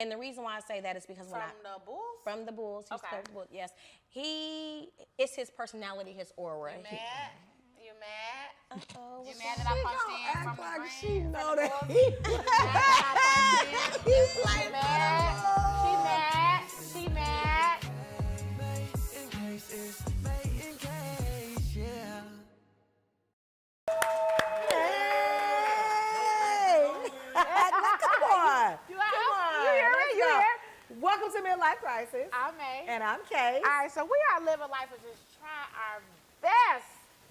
And the reason why I say that is because the Bulls? From the Bulls. He's Okay. the Bulls, yes. It's his personality, his aura. You mad? You mad? Uh-oh. You mad that I punched in from the like green? she know that She mad. Come on. You hear me? You hear? Welcome to Midlife Crisis. I'm May. And I'm Kay. All right, so we are living life and just try our best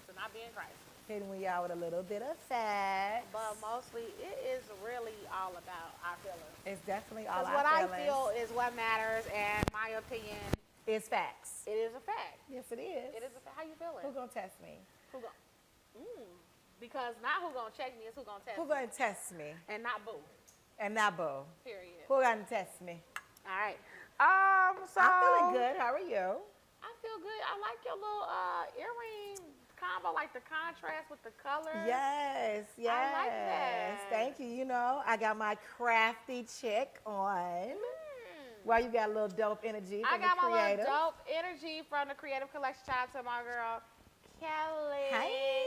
to not be in crisis. Hitting we y'all with a little bit of facts. But mostly, it is really all about our feelings. It's definitely all our Because what feelings. I feel is what matters, and my opinion is facts. It is a fact. Yes, it is. It is a fact. How you feeling? Who gonna test me? Who gonna? Because not who gonna check me, it's who gonna test me. Who gonna test me? And not boo. And not boo. Period. Who gonna test me? All right. So I'm feeling good. How are you? I feel good. I like your little earring combo, like the contrast with the color. Yes, yes. I like that. Thank you. You know, I got my crafty chick on. Well, you got a little dope energy from I got the my creative. little dope energy from the creative collection. Shout out to my girl, Kelly. Hey.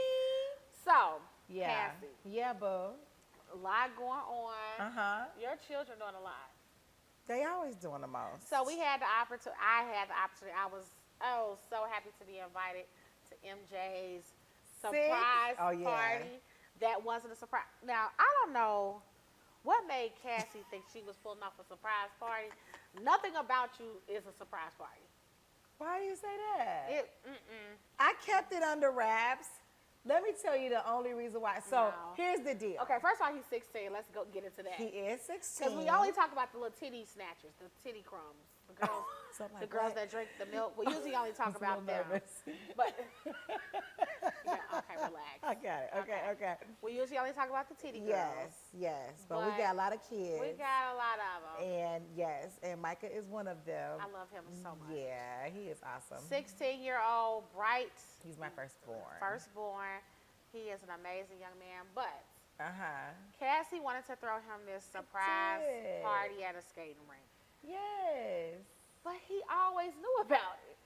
So, Yeah. Cassie, Yeah, boo. a lot going on. Uh-huh. Your children doing a lot. They always doing the most. So I had the opportunity. I was so happy to be invited to MJ's surprise party. That wasn't a surprise. Now, I don't know what made Cassie think she was pulling off a surprise party. Nothing about you is a surprise party. Why do you say that? I kept it under wraps. Let me tell you the only reason why. So here's the deal. Okay, first of all, he's 16. Let's go get into that. He is 16. Because we only talk about the little titty snatchers, the titty crumbs. The girls, like girls that drink the milk. We usually only talk about them. Nervous. But yeah, okay, relax. I got it. Okay. We usually only talk about the titty girls. Yes. But we got a lot of kids. We got a lot of them. And yes, and Micah is one of them. I love him so much. Yeah, he is awesome. 16-year-old, bright. He's my firstborn. Firstborn. He is an amazing young man. But Cassie wanted to throw him this surprise party at a skating rink. Yes. But he always knew about it.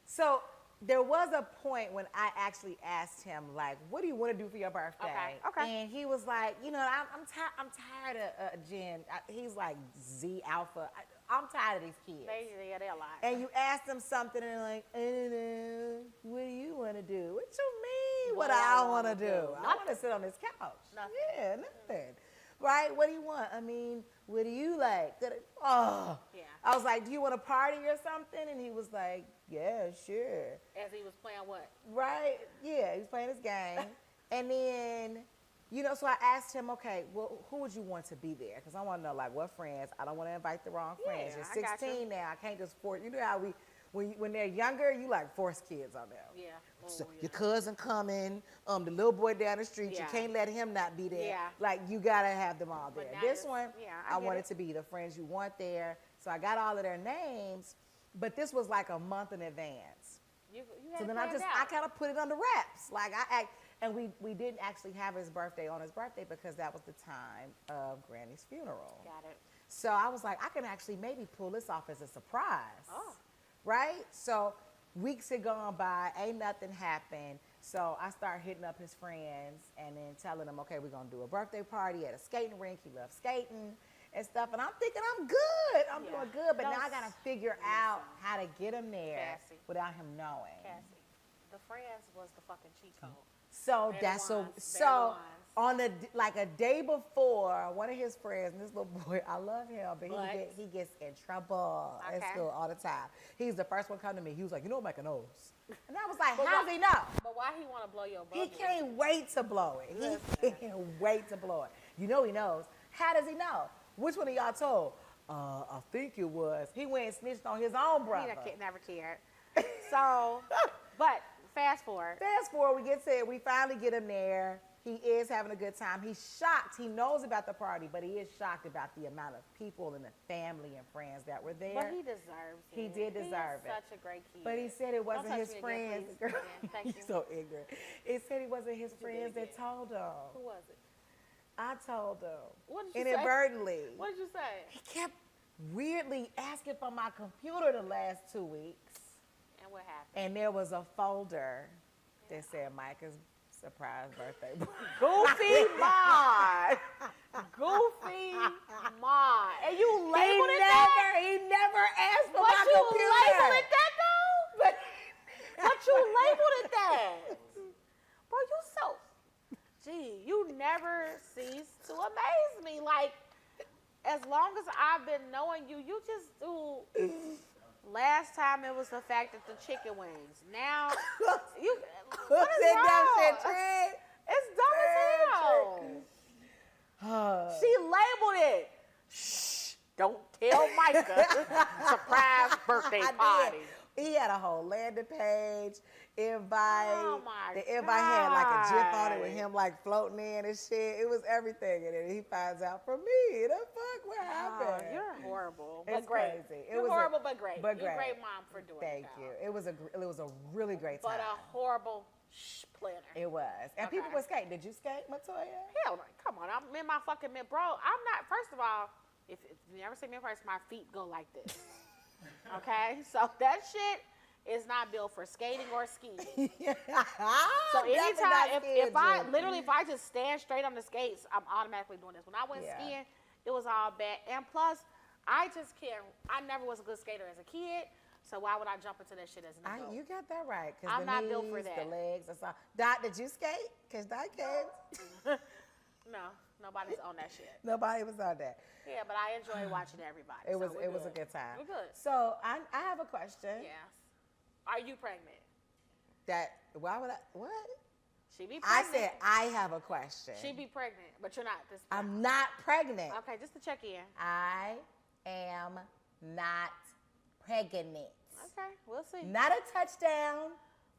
So there was a point when I actually asked him, like, what do you want to do for your birthday? Okay. And he was like, you know, I'm tired of Jen. He's like Z Alpha. I'm tired of these kids. They're a lot. And you ask them something and they're like, I don't know. What do you want to do? What you mean what I want to do? I want to sit on this couch. Nothing. Yeah, nothing. Right? What do you want? I mean, what do you like? Oh. Yeah. I was like, do you want a party or something? And he was like, yeah, sure. As he was playing what? Right? Yeah, he was playing his game. And then, you know, so I asked him, okay, well, who would you want to be there? Because I want to know, like, what friends? I don't want to invite the wrong friends. You're 16 now. I can't just force. You know how when they're younger, you like force kids on them. Yeah. So your cousin coming, the little boy down the street, you can't let him not be there. Yeah. Like, you got to have them all there. This one, I wanted it to be the friends you want there. So I got all of their names, but this was like a month in advance. So then I kind of put it under wraps. Like and we didn't actually have his birthday on his birthday because that was the time of Granny's funeral. Got it. So I was like, I can actually maybe pull this off as a surprise. Oh. Right? So weeks had gone by, ain't nothing happened. So I started hitting up his friends and then telling them, okay, we're going to do a birthday party at a skating rink. He loves skating and stuff. And I'm thinking I'm good. I'm doing good. But now I got to figure out how to get him there without him knowing. Cassie, the friends was the fucking cheat code. So so on a day before, one of his friends, and this little boy, I love him, but he gets in trouble at school all the time. He's the first one come to me. He was like, you know, Micah knows. And I was like, how does he know? But why he want to blow your bubble? He can't wait to blow it. He can't wait to blow it. You know he knows. How does he know? Which one of y'all told? I think it was. He went and snitched on his own brother. He never cared. So, but fast forward, we finally get him there. He is having a good time. He's shocked. He knows about the party, but he is shocked about the amount of people and the family and friends that were there. But he deserves it. He did deserve it. Such a great kid. But he said it wasn't his friends. Again, thank you. He's so ignorant. He said it wasn't his friends that told him. Who was it? I told him. What did you inadvertently. say? What did you say? He kept weirdly asking for my computer the last 2 weeks. And what happened? And there was a folder that said Micah's surprise birthday. Goofy mod. Goofy mod. And you labeled it that? He never asked for But my you computer. labeled it that though? But you labeled it that. Bro, you so, gee, you never cease to amaze me. Like, as long as I've been knowing you, you just do. Last time it was the fact that the chicken wings. Now, you, what is wrong? That shit, Trent. It's dumb as hell. She labeled it. Shh, don't tell Micah. Surprise birthday party. He had a whole landing page, invite. Oh my The invite had like a GIF on it with him like floating in and shit. It was everything. And then he finds out from me. The fuck, what happened? Oh, you're horrible, It's but great. crazy. You're horrible, but great. But You're a great. great mom for doing Thank that. you. It was a really great time. But a horrible planner. It was. And people were skating. Did you skate, Matoya? Hell no. Come on. I'm in my fucking mid, bro. I'm not, first of all, if you never see me in person, my feet go like this. Okay? So that shit is not built for skating or skiing. So anytime, if I just stand straight on the skates, I'm automatically doing this. When I went skiing, it was all bad. And plus, I just can't, I never was a good skater as a kid. So why would I jump into that shit as an adult? You got that right. I'm not built for that. The legs, that's all. Dot, did you skate? Because Dot can't. No, nobody's on that shit. Nobody was on that. Yeah, but I enjoy watching everybody. It was so it was a good time. We're good. So I have a question. Yes. Are you pregnant? Why would I? What? She be I pregnant. said I have a question. She be pregnant, but you're not. I'm not pregnant. Okay, just to check in. I am not pregnant. Okay, we'll see. Not a touchdown.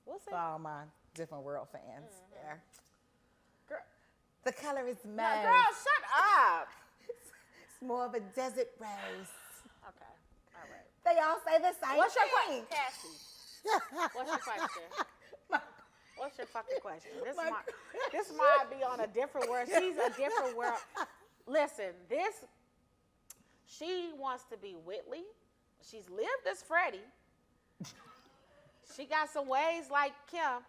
We'll see. For all my different world fans. Yeah. Girl. The color is No, mauve. girl, shut up. It's more of a desert rose. Okay, all right. They all say the same What's your thing. question, Cassie? What's your question? What's your fucking question? This might be on a different world. She's a different world. Listen, she wants to be Whitley. She's lived as Freddie. She got some ways like Kim.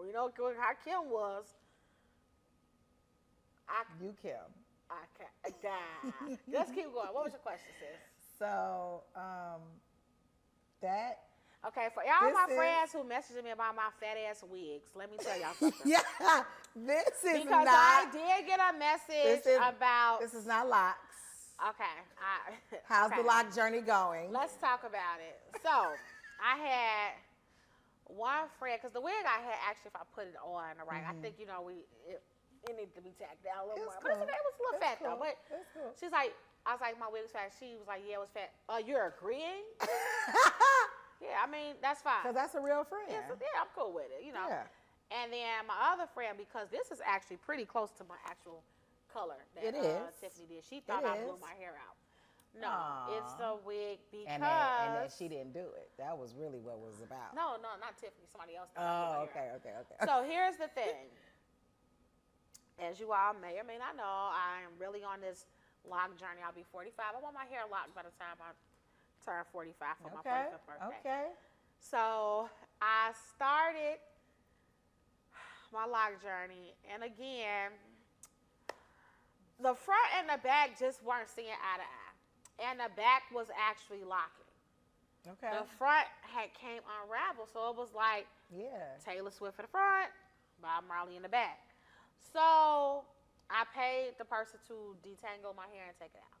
You know how Kim was. You, Kim. I can't die. Let's keep going. What was your question, sis? So, that. Okay, for all my friends who messaged me about my fat ass wigs, let me tell y'all something. Yeah, this is because not. I did get a message about. This is not locks. Okay. How's the lock journey going? Let's talk about it. So, I had one friend, because the wig I had, actually, if I put it on, right, I think, it needed to be tacked down a little more. Cool. But it was a little fat, though. But cool. she's like, I was like, my wig was fat. She was like, yeah, it was fat. You're agreeing? Yeah, I mean, that's fine. Because that's a real friend. Yeah, I'm cool with it, Yeah. And then my other friend, because this is actually pretty close to my actual color that It is. Tiffany did. She thought I blew my hair out. No, it's the wig because... And then she didn't do it. That was really what it was about. No, not Tiffany. Somebody else. Oh, okay. So here's the thing. As you all may or may not know, I am really on this lock journey. I'll be 45. I want my hair locked by the time I turn 45 for my 45th birthday. Okay. So I started my lock journey, and again, the front and the back just weren't seeing eye to eye, and the back was actually locking. Okay. The front came unraveled, so it was like Taylor Swift in the front, Bob Marley in the back. So I paid the person to detangle my hair and take it out.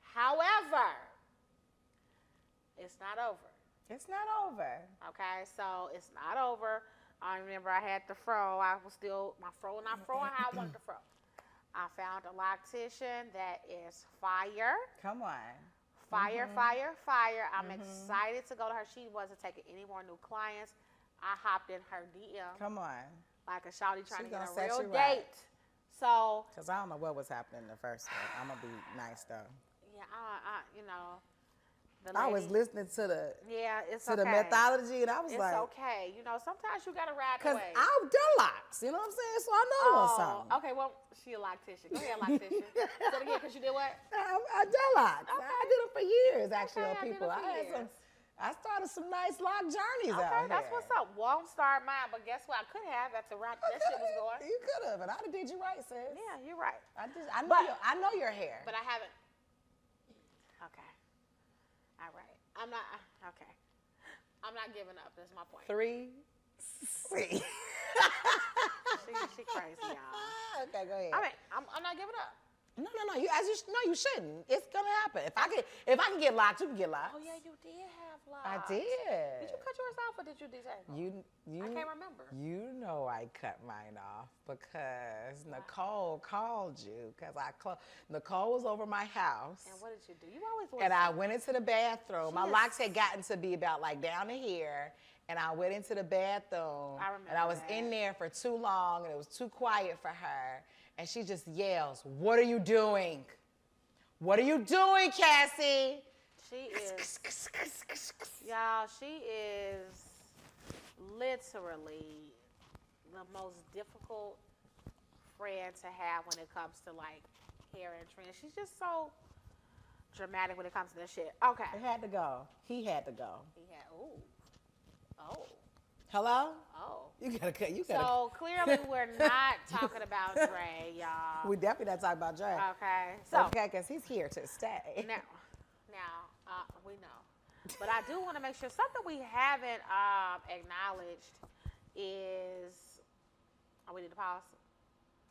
However, it's not over. It's not over. Okay, so it's not over. I remember I had the fro. I was still, my fro not froing how I wanted the fro. I found a loctician that is fire. Come on. Fire. I'm excited to go to her. She wasn't taking any more new clients. I hopped in her DM. Come on. Like a shawty trying to get a set real you date. right. So. Because I don't know what was happening the first one. I'm going to be nice, though. Yeah, I was listening to the it's the methodology, and I was it's like, okay. You know, sometimes you gotta ride the because wave. I'm locks, you know what I'm saying? So I know a little something. Okay, well, she a loctician. Go ahead, loctician. Say it again, because you did what? I locks. Okay. I did them for years, actually, Okay, on people. I started some nice lock journeys out here. Okay, that's what's up. Won't start mine, but guess what? I could have at the rock that shit was going. You could have, and I'd have did you right, sis. Yeah, you're right. I know your hair. But I haven't. Okay. All right. I'm not giving up. That's my point. 3 C. She crazy, y'all. Okay, go ahead. I mean, I'm not giving up. No. You shouldn't. It's gonna happen. If I can get locked, you can get locked. Oh yeah, you did have locks. I did. Did you cut yours off or did you detangle? I can't remember. You know I cut mine off because Nicole called you because Nicole was over my house. And what did you do? You always want. And I went into the bathroom. My locks had gotten to be about like down to here. And I went into the bathroom. I remember. And I was in there for too long, and it was too quiet for her. And she just yells, "What are you doing? What are you doing, Cassie?" She is, y'all, she is literally the most difficult friend to have when it comes to like hair and trends. She's just so dramatic when it comes to this shit. Okay. It had to go. He had to go. Oh. Hello? Oh. You gotta. So clearly we're not talking about Dre, y'all. We definitely not talking about Dre. Okay. So. Okay, because he's here to stay. Now, we know. But I do want to make sure something we haven't acknowledged is. Oh, we need to pause?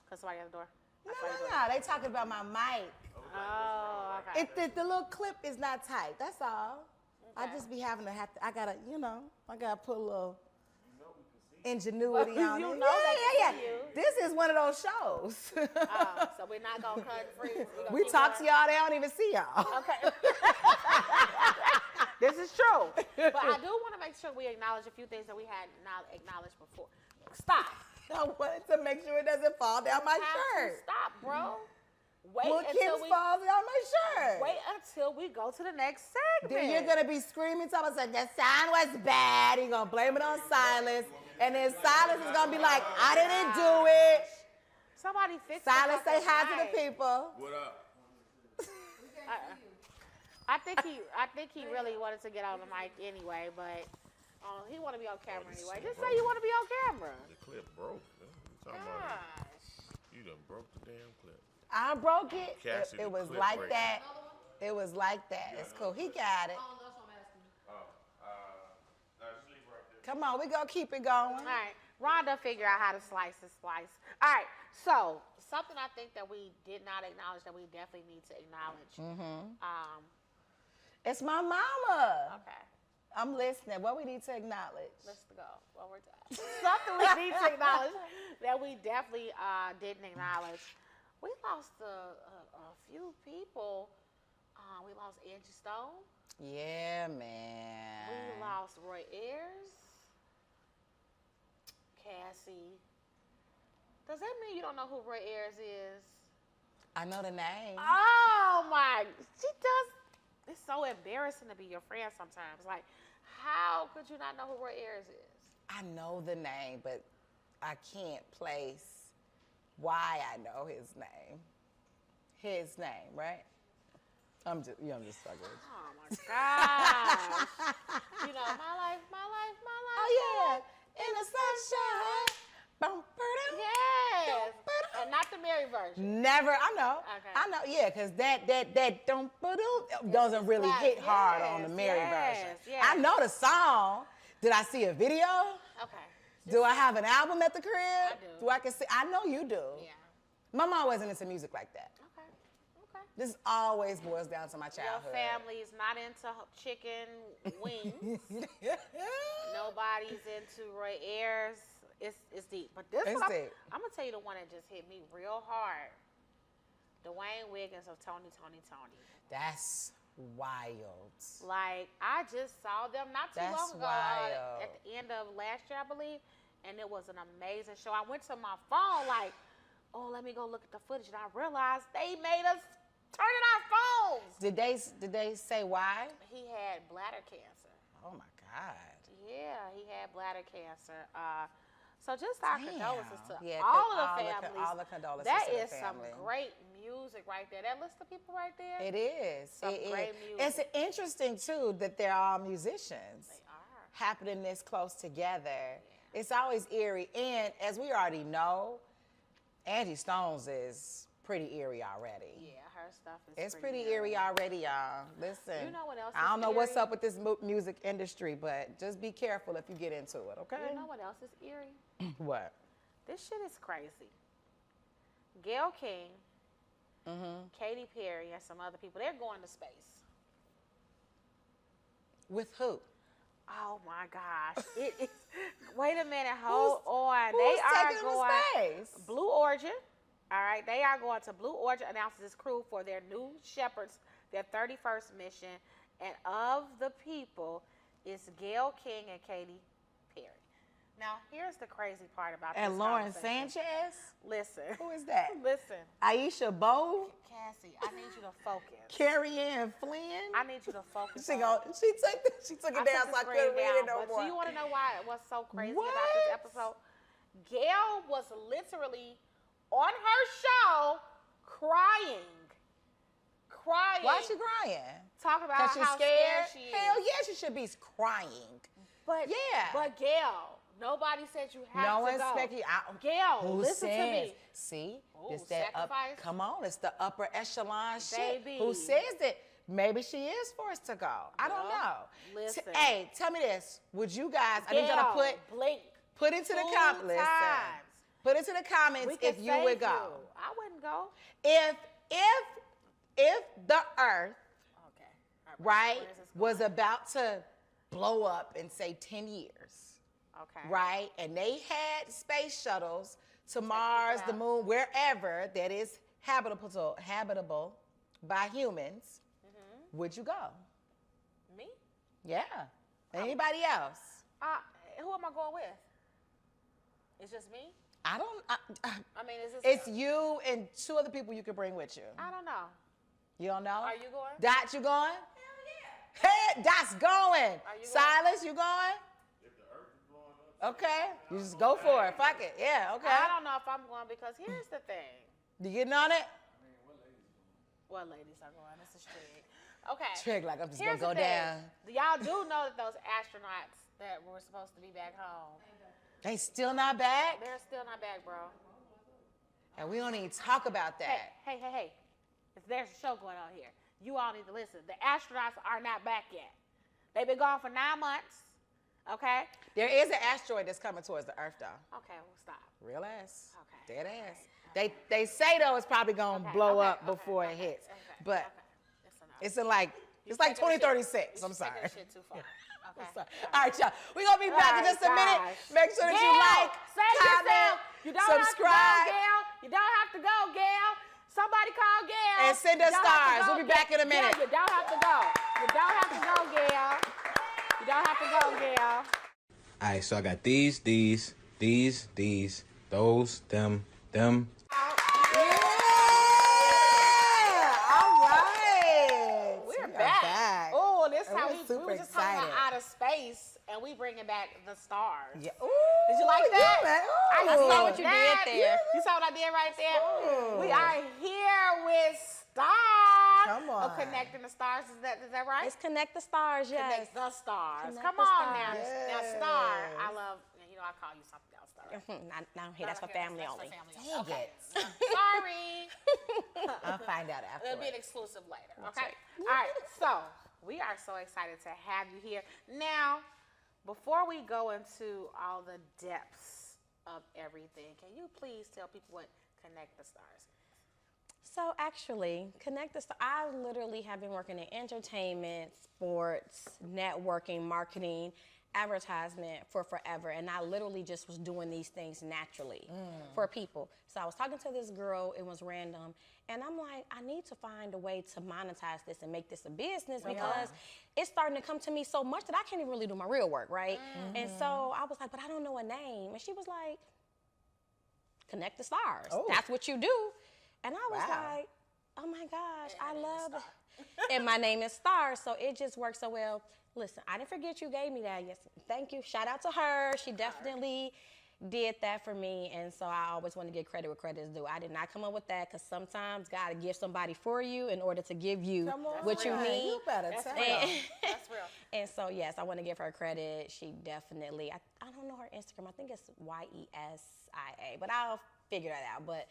Because somebody at the door? No. They talking about my mic. Oh, okay. The little clip is not tight. That's all. Okay. I just be having to I gotta put a little ingenuity on it. Yeah. This is one of those shows. So we're not gonna cut and freeze. We talk to y'all, they don't even see y'all. Okay. This is true. But I do want to make sure we acknowledge a few things that we had not acknowledged before. Stop. I wanted to make sure it doesn't fall down my shirt. Stop, bro. Wait until Kim falls down my shirt. Wait until we go to the next segment. Then you're gonna be screaming, talking about the sound was bad. You're gonna blame it on Silas, and then Silas is gonna be like, "I didn't do it." Somebody fix Silas. Say hi to the people. What up? I think he really wanted to get on the mic anyway, but he want to be on camera anyway. Just say you want to be on camera. The clip broke. Gosh. You done broke the damn clip. I broke it. Cassie, it was clip like break. that. It was like that. It's cool. He got it. No, just leave right there. Come on, we gonna keep it going. All right. Rhonda figure out how to slice and splice. All right. So something I think that we did not acknowledge that we definitely need to acknowledge. Mm-hmm. It's my mama. Okay. I'm listening. What we need to acknowledge? Let's go one more time. Something we need to acknowledge that we definitely didn't acknowledge. We lost a few people. We lost Angie Stone. Yeah, man. We lost Roy Ayers. Cassie. Does that mean you don't know who Roy Ayers is? I know the name. Oh my! She does. It's so embarrassing to be your friend sometimes. Like, how could you not know who Roy Ayers is? I know the name, but I can't place why I know his name. His name, right? I'm just fucking with you. Oh my gosh. You know, my life. Oh yeah, in the sunshine. Yes. And not the Mary version. Never. I know. Okay. I know. Yeah, because that doesn't really hit hard on the Mary version. Yes. I know the song. Did I see a video? Okay. Do I have an album at the crib? I do. I can see? I know you do. Yeah. My mom wasn't into music like that. Okay. This always boils down to my childhood. Your family's not into chicken wings. Nobody's into Roy Ayers. It's deep. But this one, I'm going to tell you the one that just hit me real hard. Dwayne Wiggins of Tony. That's wild. Like, I just saw them not too long ago. Wild. At the end of last year, I believe. And it was an amazing show. I went to my phone like, oh, let me go look at the footage. And I realized they made a turning our phones. Did they say why? He had bladder cancer. Oh my God. Yeah, he had bladder cancer. So just our condolences to Yeah, all of the families. All the condolences That to the is some family. great music right there. That list of people right there. It is. Some great music. It's interesting too that they're all musicians. They are. Happening this close together. Yeah. It's always eerie. And as we already know, Angie Stone's is pretty eerie already. Yeah, her stuff is It's pretty eerie already, y'all. Listen. You know what else I don't is know what's eerie? up with this music industry, but just be careful if you get into it, okay? You know what else is eerie? What? This shit is crazy. Gayle King, Katy Perry, and some other people, they're going to space. With who? Oh my gosh. It is. Wait a minute. Hold on. Who's They are taking them going to space? Blue Origin. All right. They are going to Blue Origin announces its crew for their new Shepherds, their 31st mission. And of the people, it's Gayle King and Katy Perry. Now, here's the crazy part about this And Lauren conversation. Sanchez? Listen. Who is that? Listen. Aisha Bowe? Cassie, I need you to focus. Carrie Ann Flynn? I need you to focus. She took it down so I couldn't read it no But more. do you want to know why it was so crazy What? about this episode? Gayle was literally on her show crying. Why is she crying? Talk about Because she's how scared? she is. Hell yeah, she should be crying. But yeah. But Gayle, nobody said you have No to one's go. speculating. Gayle, Who listen says? to me. See, Ooh, it's that sacrifice? come on, it's the upper echelon shit. Baby. Who says that? Maybe she is forced to go. I don't know. Listen. Hey, tell me this. Would you guys? I need y'all to Gayle, blink. put into the comments. Listen. times. Put into the comments We if can you save would go. I wouldn't go. If the Earth, Okay. right, Where is this was going? about to blow up in say 10 years, Okay. right, and they had space shuttles to Mars, the out. moon, wherever that is habitable by humans, would you go? Me? Yeah. Anybody else? Who am I going with? It's just me? I don't. I mean, is this? It's you and 2 other people you could bring with you. I don't know. You don't know? Are you going? Dot, you going? Hey, Dot's going. Are you Silas, you going? If the earth is blowing up. Okay. You just go for it. Fuck it. Yeah, okay. I don't know if I'm going because here's the thing. You getting on it? What ladies are going? This is Trig. Okay. Trig, like I'm just Here's gonna go the thing. down. Y'all do know that those astronauts that were supposed to be back home, They still not back? they're still not back, bro. And we don't even talk about that. Hey. There's a show going on here. You all need to listen. The astronauts are not back yet. They've been gone for 9 months. Okay? There is an asteroid that's coming towards the Earth, though. Okay, well, stop. Real ass. Okay. Dead ass. They say though it's probably gonna blow up before it hits, but it's in like it's like 2036. I'm sorry. Shit too far. Okay. Sorry. All right, y'all. We're going to be back in just a minute. Make sure that you like, save comment, yourself. You don't subscribe. have to go, Gayle. You don't have to go, Gayle. Somebody call Gayle. And send us You don't have to stars. go, We'll be back in a minute. Gayle, you don't have to go. You don't have to go, Gayle. You don't have to go, Gayle. All right, so I got these, those, them. We're back. Oh, this And how we're we super were just talking about excited. outer space, and we bringing back the stars. Yeah. Ooh, Did you like that? Yeah, man. I Ooh. saw what you did there. You saw what I did right there? Ooh. We are here with Starr. Come on. Of Connecting the Stars. Is that right? It's Connect the Stars, yes. Connect the Stars. Connect Come the on Stars. now. Now, Yes. Starr, I love, I call you something else, Starr. Now, hey, that's for family only. Dang Okay. it. Sorry. I'll find out It'll be an afterwards. exclusive later. Okay. All right. So we are so excited to have you here. Now, before we go into all the depths of everything, can you please tell people what Connect the Stars is? So actually, Connect the Stars, I literally have been working in entertainment, sports, networking, marketing, advertisement for forever, and I literally just was doing these things naturally for people. So I was talking to this girl, it was random, and I'm like, I need to find a way to monetize this and make this a business because it's starting to come to me so much that I can't even really do my real work, right? And so I was like, but I don't know a name. And she was like, Connect the Stars. Oh. That's what you do. And I was Wow. like, Oh my gosh, I love it. And my name is Starr, so it just works so well. Listen, I didn't forget you gave me that. Yes, thank you. Shout out to her. She definitely did that for me, and so I always want to give credit where credit is due. I did not come up with that because sometimes God will give somebody for you in order to give you what you need. You better tell real. her. That's real. And so, yes, I want to give her credit. She definitely, I don't know her Instagram. I think it's YESIA, but I'll figure that out. But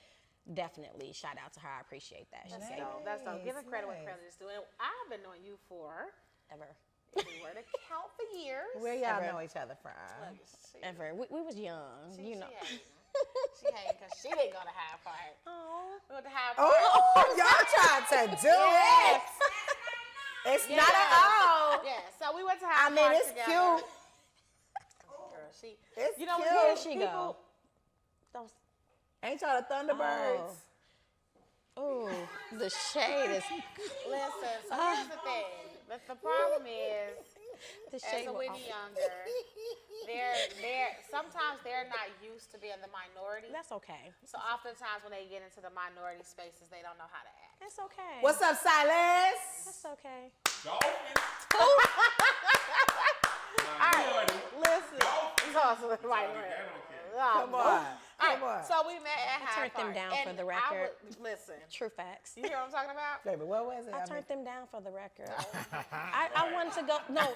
definitely, shout out to her. I appreciate that. That's She dope. That's dope. Give her credit where Nice. credit is due. And I've been knowing you for, ever. if we were to count for years. Where y'all Ever. know each other from? Ever. We was young, you know. She hated because she didn't go to High Park. Oh. We went to High Park. Oh, y'all trying to do it. It's not at all. Yeah, so we went to High I mean, Park it's together. cute. Girl, she, It's you know, cute. Where she go? Those, Ain't y'all the Thunderbirds? oh, the shade is, Listen, so here's the thing. The problem is, the as shade a will Whitney always- younger, sometimes they're not used to being the minority. That's okay. So oftentimes when they get into the minority spaces, they don't know how to act. That's okay. What's up, Silas? That's okay. Listen. Come on. Come on. So we met at High turned them Park, down and for the record. Listen, True facts. you hear what I'm talking about? Baby, what was it? I turned them down for the record. I wanted to go. No,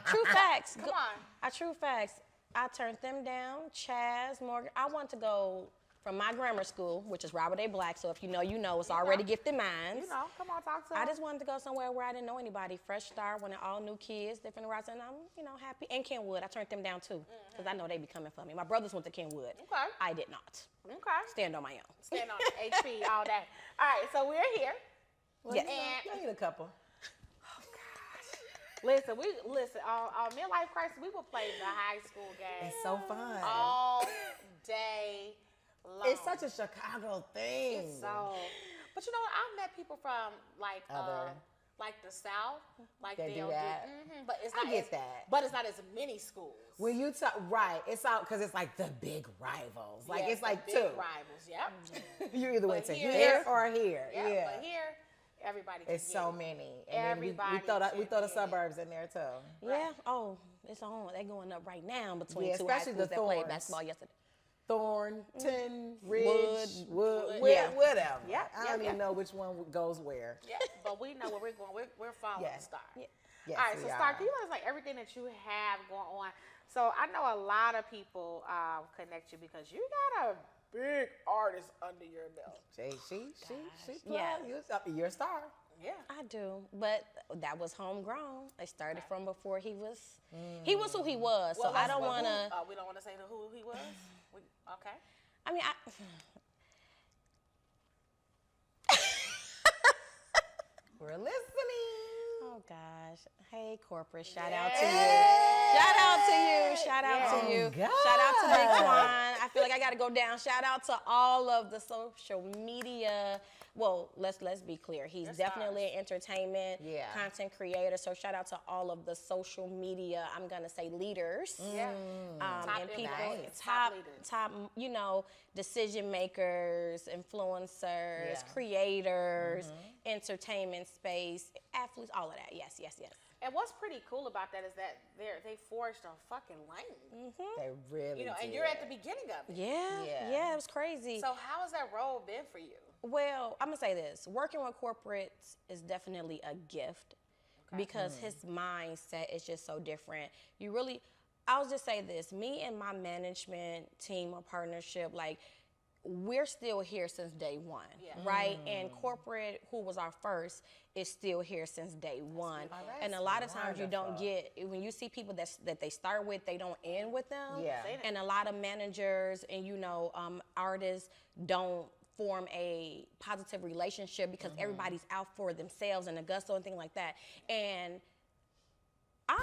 true facts. Come on. True facts. I turned them down. Chaz, Morgan. I wanted to go from my grammar school, which is Robert A. Black. So if you know, you know. It's already gifted minds. You know, come on, talk to I us. just wanted to go somewhere where I didn't know anybody. Fresh start, wanted all new kids, different routes, and I'm, happy. And Kenwood, I turned them down too, because I know they be coming for me. My brothers went to Kenwood. Okay. I did not. Okay. Stand on my own. Stand on HP all day. All right, so we're here. Well, Yes. you need a couple. Listen, on Midlife Crisis, we will play the high school game It's so fun. all day long. It's such a Chicago thing. It's so. But you know what? I've met people from like the South, like They do they'll that. but it's I not get as, that. But it's not as many schools. When you talk, right, it's out because it's like the big rivals. Like, Yes, it's like the two. big rivals. Yep. You either went to here- here or here. Yeah. Yeah. But here, everybody. Can It's get so it. many. And Everybody then we throw the can get it. suburbs in there too. Yeah. Oh, it's on. They're going up right now between Yeah, two high especially schools the that played Thorns. basketball yesterday. Thornton, Ridge, Wood, yeah. whatever. Yeah, I yeah, don't yeah. even know which one goes where. Yeah, but we know where we're going. We're following Yeah. Starr. Yeah. Yes, All right, so we Starr, are. can you let us like everything that you have going on? So I know a lot of people connect you because you got a big artist under your belt. She Yeah. You're a star. Yeah. I do, but that was homegrown. It started from before he was who he was. So I don't want to. We don't want to say who he was. Okay. I mean, We're listening. oh gosh. Hey, corporate. Shout out to you. Shout out to you. Shout out to you. God. Shout out to Big Twine. I feel like I got to go down. Shout out to all of the social media. Well, let's be clear. He's definitely an entertainment content creator. So shout out to all of the social media, I'm going to say leaders. Yeah. Top And people, influencers, top, leaders. decision makers, influencers, creators, entertainment space, athletes, all of that. Yes. And what's pretty cool about that is that they forged a fucking lane. They really And did. you're at the beginning of it. Yeah, it was crazy. So how has that role been for you? Well, I'm gonna say this: working with corporates is definitely a gift because his mindset is just so different. I'll just say this: me and my management team or partnership, like, we're still here since day one, right? And corporate, who was our first, is still here since day one. And a lot of times you don't get, when you see people that they start with, they don't end with them. Yeah. And a lot of managers and artists don't form a positive relationship because everybody's out for themselves and a gusto and things like that. And I'm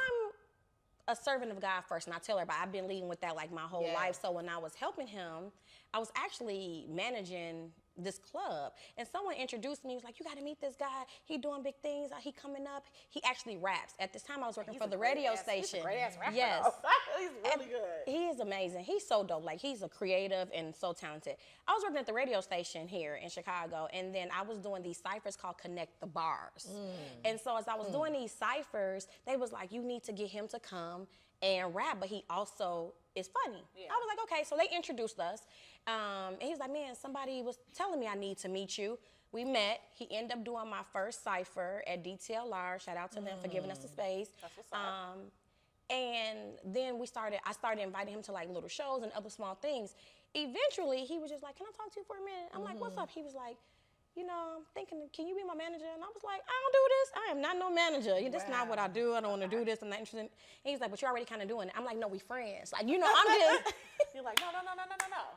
a servant of God first, and I tell everybody I've been leading with that like my whole life. So when I was helping him, I was actually managing this club, and someone introduced me. He was like, you got to meet this guy. He doing big things. He coming up. He actually raps. At this time, I was working for the radio station. He's a great ass rapper. Yes. He's really good. He is amazing. He's so dope. Like, he's a creative and so talented. I was working at the radio station here in Chicago, and then I was doing these ciphers called Connect the Bars. And so as I was doing these ciphers, they was like, you need to get him to come and rap, but he also is funny. Yeah. I was like, okay. So they introduced us. And he was like, man, somebody was telling me I need to meet you. We met. He ended up doing my first cipher at DTLR. Shout out to them for giving us the space. That's what's up. And then I started inviting him to like little shows and other small things. Eventually, he was just like, can I talk to you for a minute? I'm like, what's up? He was like, you know, I'm thinking, can you be my manager? And I was like, I don't do this. I am not no manager. This is not what I do. I don't want to do this. I'm not interested. And he's like, but you're already kind of doing it. I'm like, no, we friends. Like, you know, I'm just. You're like, no.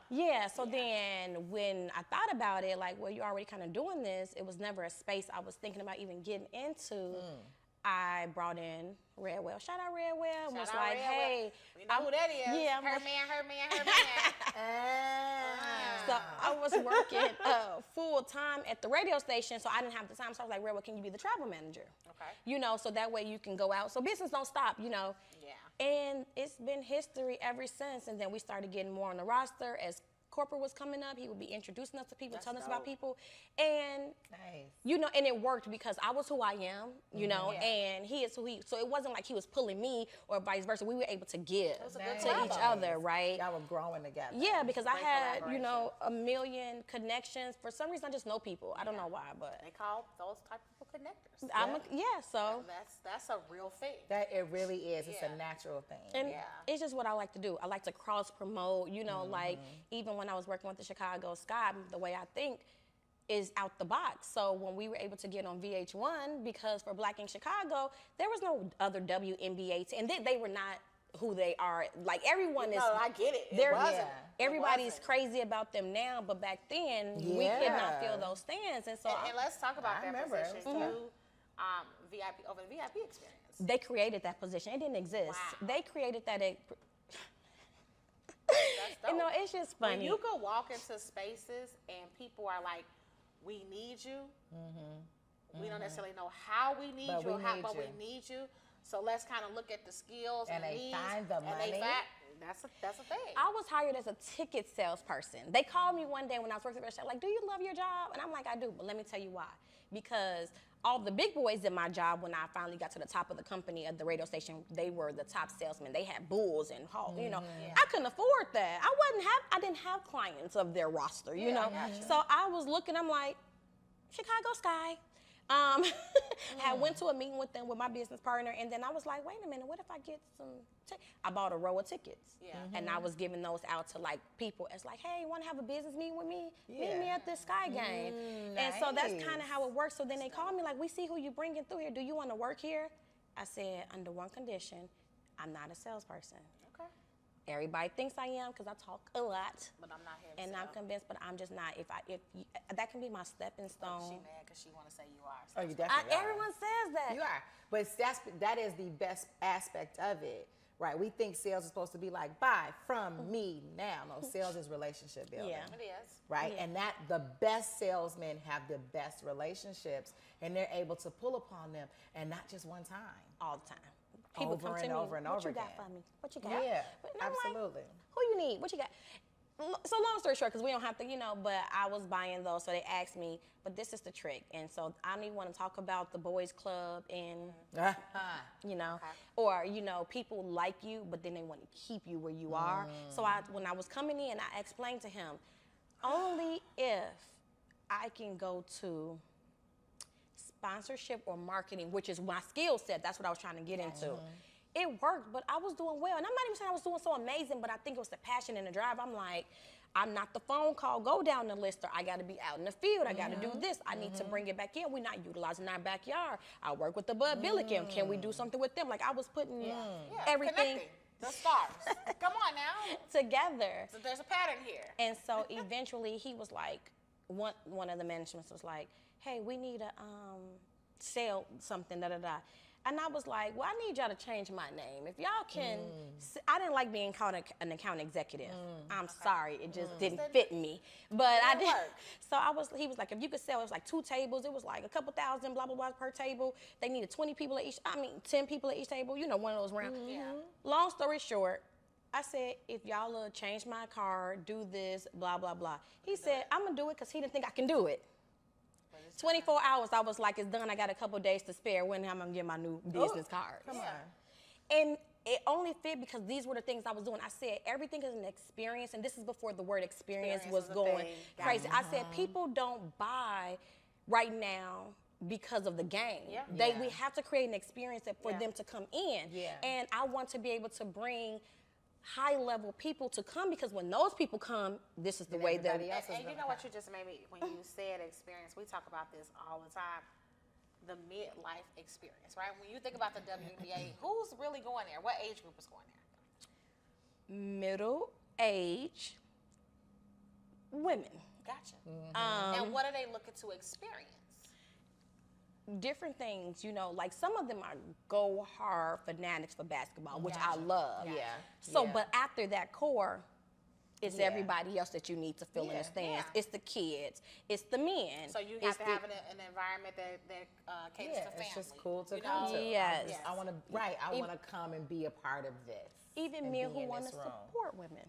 Yeah, so then when I thought about it, like, well, you're already kind of doing this, it was never a space I was thinking about even getting into. I brought in Redwell. Shout out Redwell. Shout was out like, Redwell. hey. We know who that is. Yeah. Her man. So I was working full time at the radio station, so I didn't have the time. So I was like, Redwell, can you be the travel manager? Okay. You know, so that way you can go out. So business don't stop, you know. Yeah. And it's been history ever since. And then we started getting more on the roster as Korporate was coming up. He would be introducing us to people, telling us about people. And, you know, and it worked because I was who I am, you know, and he is who he, so it wasn't like he was pulling me or vice versa. We were able to give to each other, right? Y'all were growing together. Yeah, because I Great had, you collaboration. know, a million connections. For some reason, I just know people. I don't know why, but. They call those type of people connectors. So. That's a real thing. That it really is. It's Yeah. a natural thing. And Yeah. it's just what I like to do. I like to cross promote, you know, like even when I was working with the Chicago Sky, the way I think is out the box. So when we were able to get on VH1, because for Black in Chicago, there was no other WNBA and they were not who they are. Like everyone is. No, I get it. They're, It wasn't. everybody's It wasn't. crazy about them now, but back then we could not fill those stands. And so And let's talk about I that remember. position. You, VIP over the VIP experience. they created that position. It didn't exist. Wow. They created that. That's dope. You know, it's just funny. When you could walk into spaces and people are like, we need you. We don't necessarily know how we need But you, we but need we you. need you. So let's kind of look at the skills And and they needs. find the and money. That's a thing. I was hired as a ticket salesperson. They called me one day when I was working at the restaurant, like, do you love your job? And I'm like, I do, but let me tell you why. Because all the big boys did my job when I finally got to the top of the company at the radio station. They were the top salesmen. They had bulls and hawks, you know. I couldn't afford that. I didn't have clients of their roster, you know. So I was looking, I'm like, Chicago Sky. I went to a meeting with them with my business partner, and then I was like, wait a minute, what if I get some I bought a row of tickets. Yeah. And I was giving those out to like people. It's like, hey, you want to have a business meeting with me? Meet me at this Sky game. And so that's kind of how it works. So then they called me like, we see who you bringing through here. Do you want to work here? I said, under one condition, I'm not a salesperson. Okay. Everybody thinks I am because I talk a lot. But I'm not here to And sell. I'm convinced, but I'm just not. If that can be my stepping stone. She mad because she want to say you are. Oh, you definitely are. Everyone says that. You are. But that is the best aspect of it, right? We think sales is supposed to be like, buy from me now. No, sales is relationship building. Yeah. It is. Right? Yeah. And that the best salesmen have the best relationships, and they're able to pull upon them, and not just one time. All the time. People Over come to and me, over and what over you got again. for me? What you got? Yeah, And I'm like, absolutely. who you need? What you got? So long story short, because we don't have to, but I was buying those, so they asked me, but this is the trick. And so I don't even want to talk about the boys club and, or, people like you, but then they want to keep you where you are. So when I was coming in, I explained to him, only if I can go to sponsorship or marketing, which is my skill set. That's what I was trying to get into. It worked, but I was doing well. And I'm not even saying I was doing so amazing, but I think it was the passion and the drive. I'm like, I'm not the phone call, go down the list, or I got to be out in the field. I got to do this. I need to bring it back in. We're not utilizing our backyard. I work with the Bud Billiken. Can we do something with them? Like, I was putting everything Connecting the stars. Come on now. together. So there's a pattern here. And so eventually he was like, one of the managements was like, hey, we need to sell something, da-da-da. And I was like, well, I need y'all to change my name. If y'all can, I didn't like being called an account executive. I'm sorry, it just didn't fit me. But I did. So he was like, if you could sell, it was like 2 tables. It was like a couple thousand, blah, blah, blah per table. They needed 10 people at each table. You know, one of those rounds. Long story short, I said, if y'all will change my card, do this, blah, blah, blah. He said, I'm going to do it because he didn't think I can do it. 24 hours, I was like, it's done. I got a couple days to spare. When am I going to get my new business card? Come on. And it only fit because these were the things I was doing. I said, everything is an experience. And this is before the word experience was going crazy. I said, people don't buy right now because of the game. We have to create an experience for them to come in. And I want to be able to bring high-level people to come, because when those people come, this is the way that. And you know what you just made me, when you said experience, we talk about this all the time, the midlife experience, right? When you think about the WNBA, who's really going there? What age group is going there? Middle age women. Gotcha. And what are they looking to experience? Different things, you know, like some of them are go hard fanatics for basketball, which I love. So, but after that core, it's everybody else that you need to fill in the stands. It's the kids, it's the men. So you have to have an environment that caters to family. It's just cool to come to. Yes. I want to come and be a part of this. Even men who want to support women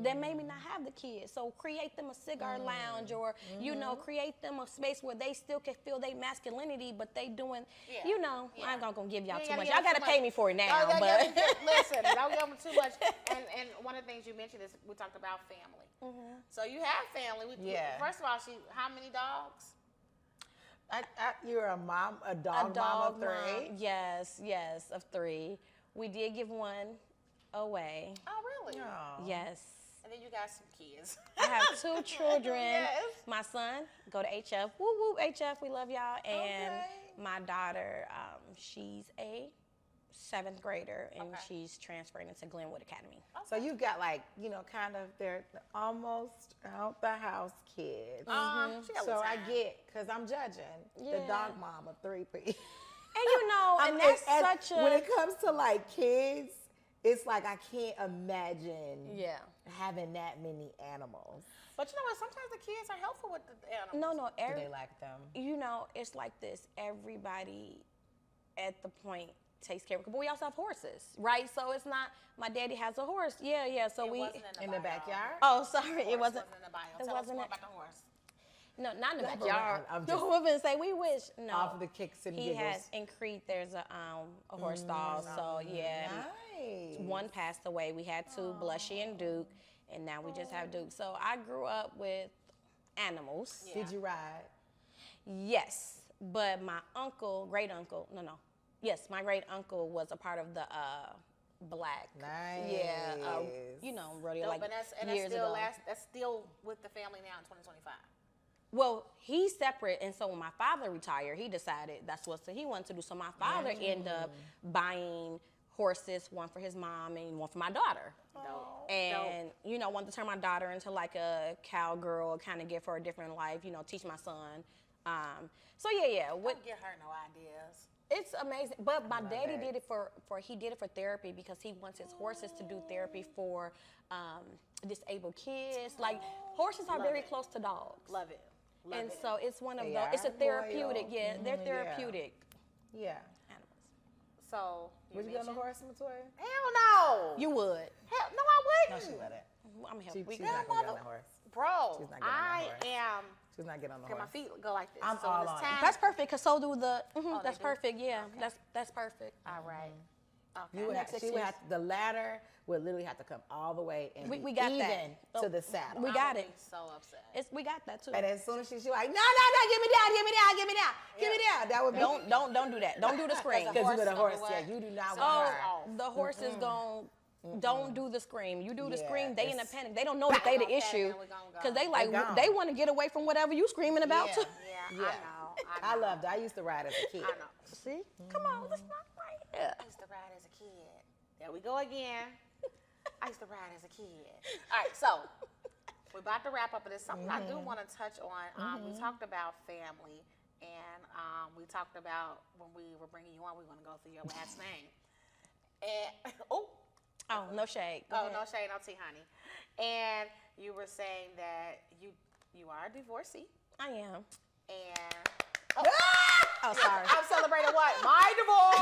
that maybe not have the kids. So create them a cigar lounge, or, you know, create them a space where they still can feel their masculinity, but they doing, you know, I ain't gonna give y'all too much. Y'all gotta pay me for it now. Listen, don't give them too much. And one of the things you mentioned is we talked about family. So you have family. First of all, how many dogs? You're a mom, a dog mom of 3? Yes, of 3. We did give one away. Oh, really? Oh. Yes. And then you got some kids. I have 2 children. My son, go to HF. Woo woo, HF, we love y'all. And my daughter, she's a 7th grader, and she's transferring into Glenwood Academy. So you got, like, you know, kind of they're almost out the house kids. So I get, because I'm judging the dog mom of 3 people. And you know, and that's such a... When it comes to, like, kids, it's like I can't imagine having that many animals. But you know what? Sometimes the kids are helpful with the animals. No. Do they like them? You know, it's like this. Everybody at the point takes care of it. But we also have horses, right? So it's not, my daddy has a horse. Yeah. So it wasn't in the backyard? Oh, sorry. It wasn't in the bio. Tell us more about the horse. No, not in the backyard. The woman say we wish. No, off the kicks and he giggles. has in Crete. There's a horse stall. So yeah, nice. One passed away. We had 2, Blushy and Duke, and now we just have Duke. So I grew up with animals. Did you ride? Yes, but my great uncle. Yes, my great uncle was a part of the black. Nice. Yeah, you know, rodeo like years ago. That's still with the family now in 2025. Well, he's separate, and so when my father retired, he decided that's what he wanted to do. So my father ended up buying horses, one for his mom and one for my daughter. You know, wanted to turn my daughter into like a cowgirl, kind of give her a different life, you know, teach my son. So yeah. Don't give her no ideas. It's amazing, but my daddy did it for therapy, because he wants his horses to do therapy for disabled kids. Like, horses are very close to dogs. Love it. So it's one of those. It's a therapeutic. Yeah, they're therapeutic. Yeah. Animals. So would you get on a horse, Matoya? Hell no. You would. Hell no, I No, wouldn't. she wouldn't. I'm gonna help. She's not gonna get on a horse. Bro, She's not getting on a horse. She's not getting on the horse. My feet go like this. I'm so all it's on it. time. That's perfect, cause so do the. That's do? perfect. Yeah, that's perfect. All right. Okay. You would have, she would have, the ladder would literally have to come all the way and We got even that. to the saddle. We got it. So upset. We got that too. And as soon as she's like, no, give me down. That would be. Don't do that. Don't do the scream. Because you with a horse, you do not want her. The horse is going. Don't do the scream. You do the scream, they in a panic. They don't know that they the issue, because they want to get away from whatever you screaming about too. Yeah. I know. I loved it. I used to ride as a kid. I know. See? Come on, that's not right. Yeah. I used to ride as a kid. There we go again. I used to ride as a kid. All right, so we're about to wrap up, but there's something I do want to touch on. We talked about family and we talked about when we were bringing you on, we want to go through your last name. And Oh, no shade. Go ahead. no shade, no tea, honey. And you were saying that you are a divorcee. I am. And Oh, sorry. I'm celebrating what? My divorce.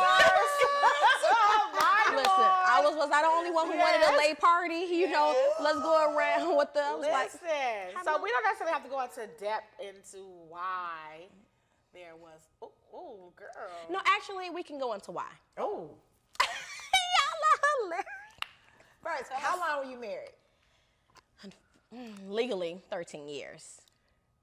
Listen, was I the only one who wanted a late party? You know, let's go around with the. I was like, so we don't necessarily have to go into depth into why there was. Oh, girl. No, actually, we can go into why. Oh. Y'all are hilarious. First, how long were you married? Legally, 13 years.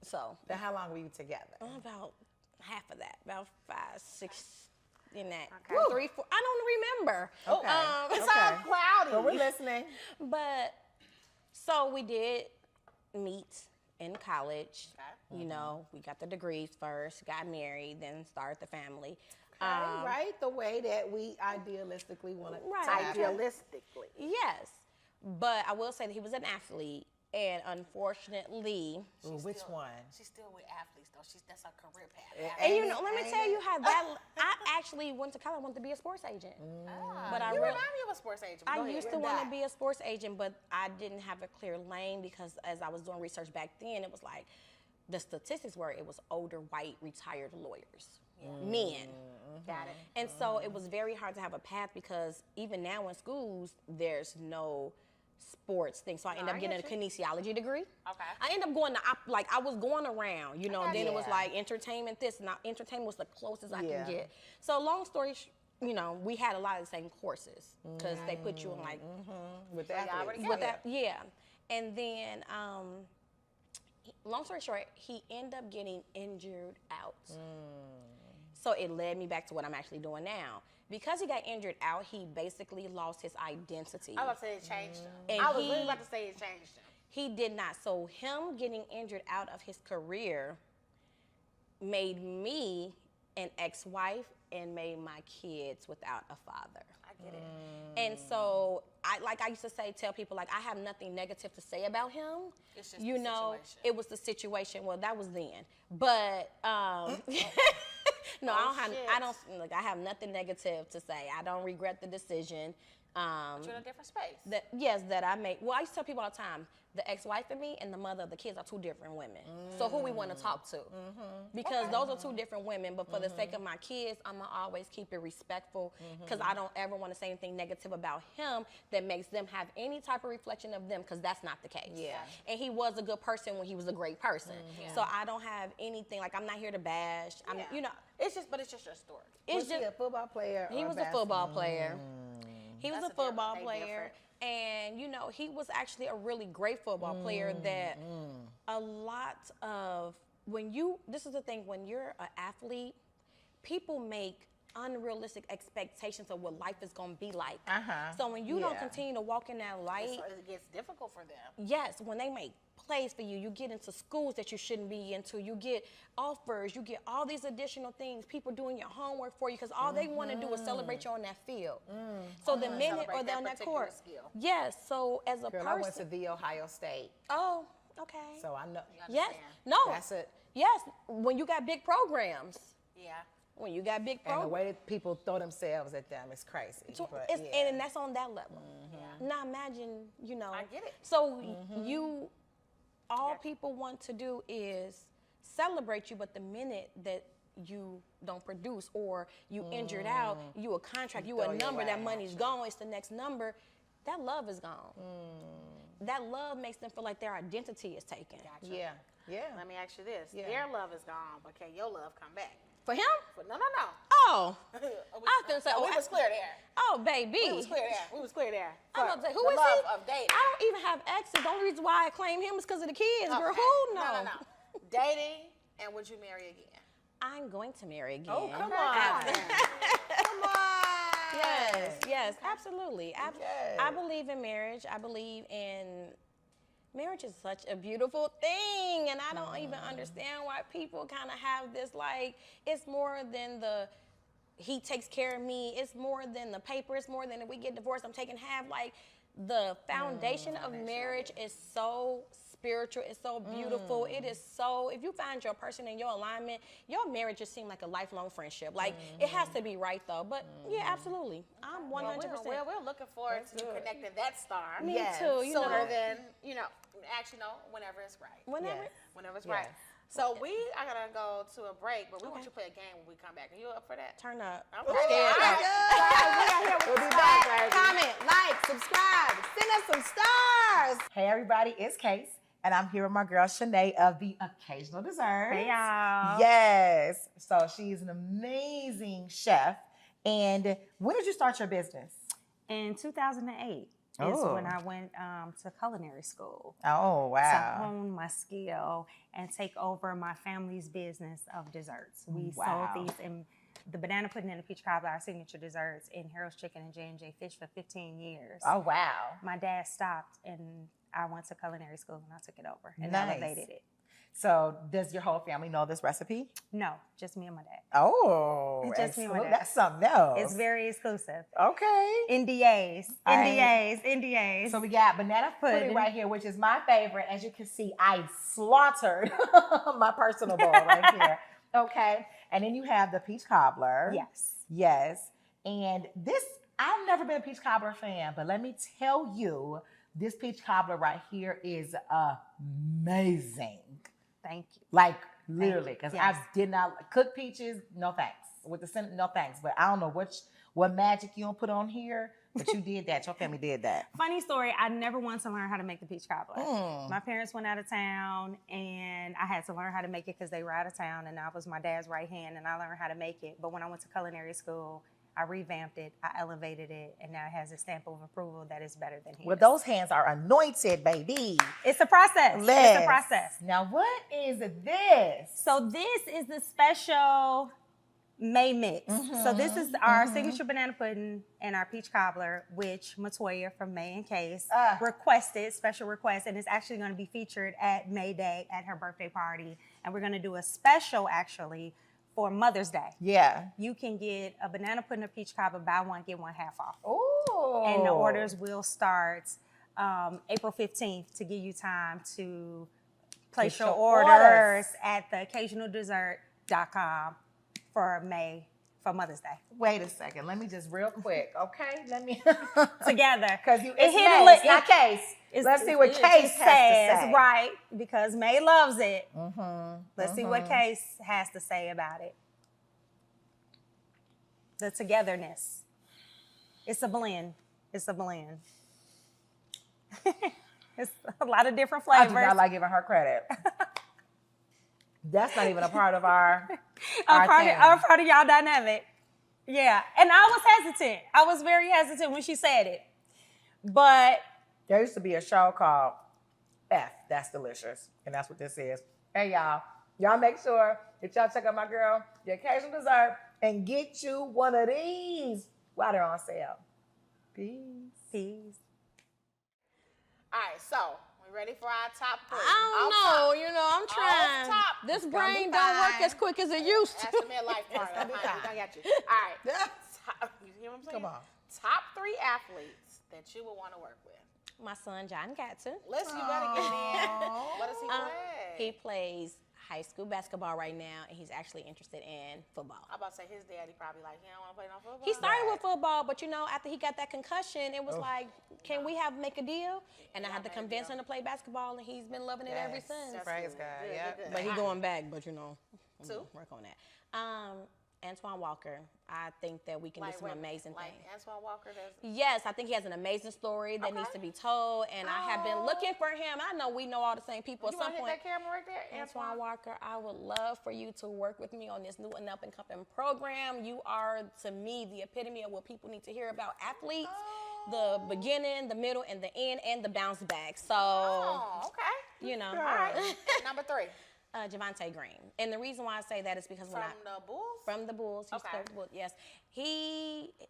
So. Then how long were you together? About half of that, about 5, 6, in that. Okay. 3, 4. I don't remember. Okay. It's all cloudy. But we're listening. But so we did meet in college. Okay. You know, we got the degrees first, got married, then started the family. Right, the way that we idealistically want to. Right. Idealistically. Yes, but I will say that he was an athlete, and unfortunately, Which one? She's still with athletes though. That's her career path. and you know, let me tell you how that. I actually went to college, wanted to be a sports agent, but You remind me of a sports agent. Go I ahead. used to want to be a sports agent, but I didn't have a clear lane because as I was doing research back then, it was like the statistics were it was older white retired lawyers, men. Got it. And so it was very hard to have a path because even now in schools, there's no sports thing. So I ended up getting a kinesiology degree. Okay. I ended up going to, I was going around, you know, then it was like entertainment this, and entertainment was the closest I could get. So long story you know, we had a lot of the same courses because they put you in like. With So that. y'all already With that, yeah. And then, long story short, he ended up getting injured out. So it led me back to what I'm actually doing now. Because he got injured out, he basically lost his identity. I was about to say it changed him. And I was really about to say it changed him. He did not. So him getting injured out of his career made me an ex-wife and made my kids without a father. I get it. And so, I used to tell people, like, I have nothing negative to say about him. It's just you the know, situation. it was the situation. Well, that was then. But, no, I have nothing negative to say. I don't regret the decision. But you're in a different space. That I made. Well, I used to tell people all the time, the ex-wife and me and the mother of the kids are two different women. So who we want to talk to. Because those are two different women, but for the sake of my kids, I'm going to always keep it respectful because I don't ever want to say anything negative about him that makes them have any type of reflection of them because that's not the case. Yeah. And he was a good person when he was a great person. So I don't have anything, like I'm not here to bash. I'm, you know. It's just your story. Was he a football player? He or was a football player. He was That's a football they player. And, you know, he was actually a really great football player that a lot of, this is the thing, when you're an athlete, people make unrealistic expectations of what life is going to be like. So when you don't continue to walk in that light. So it gets difficult for them. Yes, when they make plays for you, you get into schools that you shouldn't be into, you get offers, you get all these additional things, people doing your homework for you because all they want to do is celebrate you on that field. So the minute or they're on that court. Skill. Yes, so as a Girl, person. I went to The Ohio State. Oh, okay. So I know. Yes, no. That's it. Yes, when you got big programs. Yeah. When you got big And the programs. way that people throw themselves at them is crazy. But, And that's on that level. Now imagine, you know. I get it. So all people want to do is celebrate you, but the minute that you don't produce or you injured out, you a contract, you a number, that money's gone, it's the next number, that love is gone. That love makes them feel like their identity is taken. Gotcha. Yeah. Let me ask you this. Yeah. Their love is gone, but can your love come back? For him? No. Oh. I was gonna say, we was clear there. Oh, baby. We was clear there. I'm about to say, who the is love he? of dating. I don't even have exes. The only reason why I claim him is because of the kids, girl. Okay. Who? No. Dating, and would you marry again? I'm going to marry again. Oh, come on. Come on. Yes, absolutely. I believe in marriage. I believe in marriage is such a beautiful thing, and I don't even understand why people kind of have this, like, it's more than he takes care of me, it's more than the paper, it's more than if we get divorced, I'm taking half. Like, the foundation of marriage is so spiritual. It's so beautiful. It is so, if you find your person in your alignment, your marriage just seems like a lifelong friendship. Like, it has to be right, though. But, yeah, absolutely. I'm 100%. Well, we're looking forward to you connecting that star. Me too. You Sooner know. than, actually, no, whenever it's right. Whenever it's right. So we are going to go to a break, but we want you to play a game when we come back. Are you up for that? Turn up. Okay. We'll be back. Comment, like, subscribe, send us some stars. Hey, everybody, it's Case, and I'm here with my girl, Shanae of The Occasional Dessert. Hey, y'all. Yes. So she's an amazing chef. And when did you start your business? In 2008 is when I went to culinary school. Oh, wow. To hone my skill and take over my family's business of desserts. We sold these in the banana pudding and the peach cobbler, our signature desserts, in Harold's Chicken and J&J Fish for 15 years. Oh, wow. My dad stopped, and I went to culinary school, and I took it over and Nice. elevated it. So does your whole family know this recipe? No, just me and my dad. Oh, It's just me and my exclu- dad. that's something else. It's very exclusive. Okay. NDAs. All right. NDAs. So we got banana pudding Pudding. right here, which is my favorite. As you can see, I slaughtered my personal bowl right here. Okay. And then you have the peach cobbler. Yes. Yes. And this, I've never been a peach cobbler fan, but let me tell you, this peach cobbler right here is amazing. Thank you. Like literally, because Yes. I did not cook peaches. No thanks. With the cinnamon, no thanks. But I don't know what magic you don't put on here, but you did that. Your family did that. Funny story, I never wanted to learn how to make the peach cobbler. Mm. My parents went out of town, and I had to learn how to make it because they were out of town, and I was my dad's right hand, and I learned how to make it. But when I went to culinary school, I revamped it, I elevated it, and now it has a stamp of approval that is better than his. Well, those hands are anointed, baby. It's a process. It's a process. Now, what is this? So this is the special May mix. So this is our signature banana pudding and our peach cobbler, which Matoya from May and Case requested, special request, and it's actually going to be featured at May Day at her birthday party. And we're going to do a special, actually, for Mother's Day. Yeah. You can get a banana pudding or peach cobbler, buy one, get one half off. Ooh. And the orders will start April 15th to give you time to place your orders at theoccasionaldessert.com for May, for Mother's Day. Wait a second. Let me just real quick, okay? Let me Together. because it's hit May, a li- it's not Case. Let's see what it Case has to says, say. right? Because May loves it. Mm-hmm. Let's see what Case has to say about it. The togetherness. It's a blend. It's a blend. It's a lot of different I flavors. do not like giving her credit. That's not even a part of our I'm thing. part of y'all dynamic. Yeah. And I was hesitant. I was very hesitant when she said it. But There used to be a show called F, That's Delicious. And that's what this is. Hey, y'all. Y'all make sure that y'all check out my girl, The Occasional Dessert, and get you one of these while they're on sale. Peace. peace. All right, so we ready for our top three? I don't know. You know, I'm trying. top. This It's gonna brain be don't work fine. as quick as it used That's to. the midlife part. gonna be We're fine. gonna get you. All right. You hear what I'm saying? Come on. Top 3 athletes that you would want to work with. My son, John Gatson. Listen, you better get in. What does he play? He plays high school basketball right now, and he's actually interested in football. I'm about to say his daddy probably like, he don't want to play no football. He started with football, but you know, after he got that concussion, it was like, can we make a deal? And I had to convince him to play basketball, and he's been loving it ever since. Praise God. Good, Yeah. good, good. But he going back, but you know, I'm Two? gonna work on that. Antoine Walker, I think that we can do some amazing like things. Antoine Walker does. Yes, I think he has an amazing story that needs to be told, and I have been looking for him. I know we know all the same people. You At some want to point, hit that camera right there? Antoine Walker, I would love for you to work with me on this new and up and coming program. You are, to me, the epitome of what people need to hear about athletes. The beginning, the middle, and the end, and the bounce back. So, Oh, okay. you know, All right. And number 3. Javante Green. And the reason why I say that is because when From the Bulls? from the Bulls, he's Okay. played with the Bulls, yes.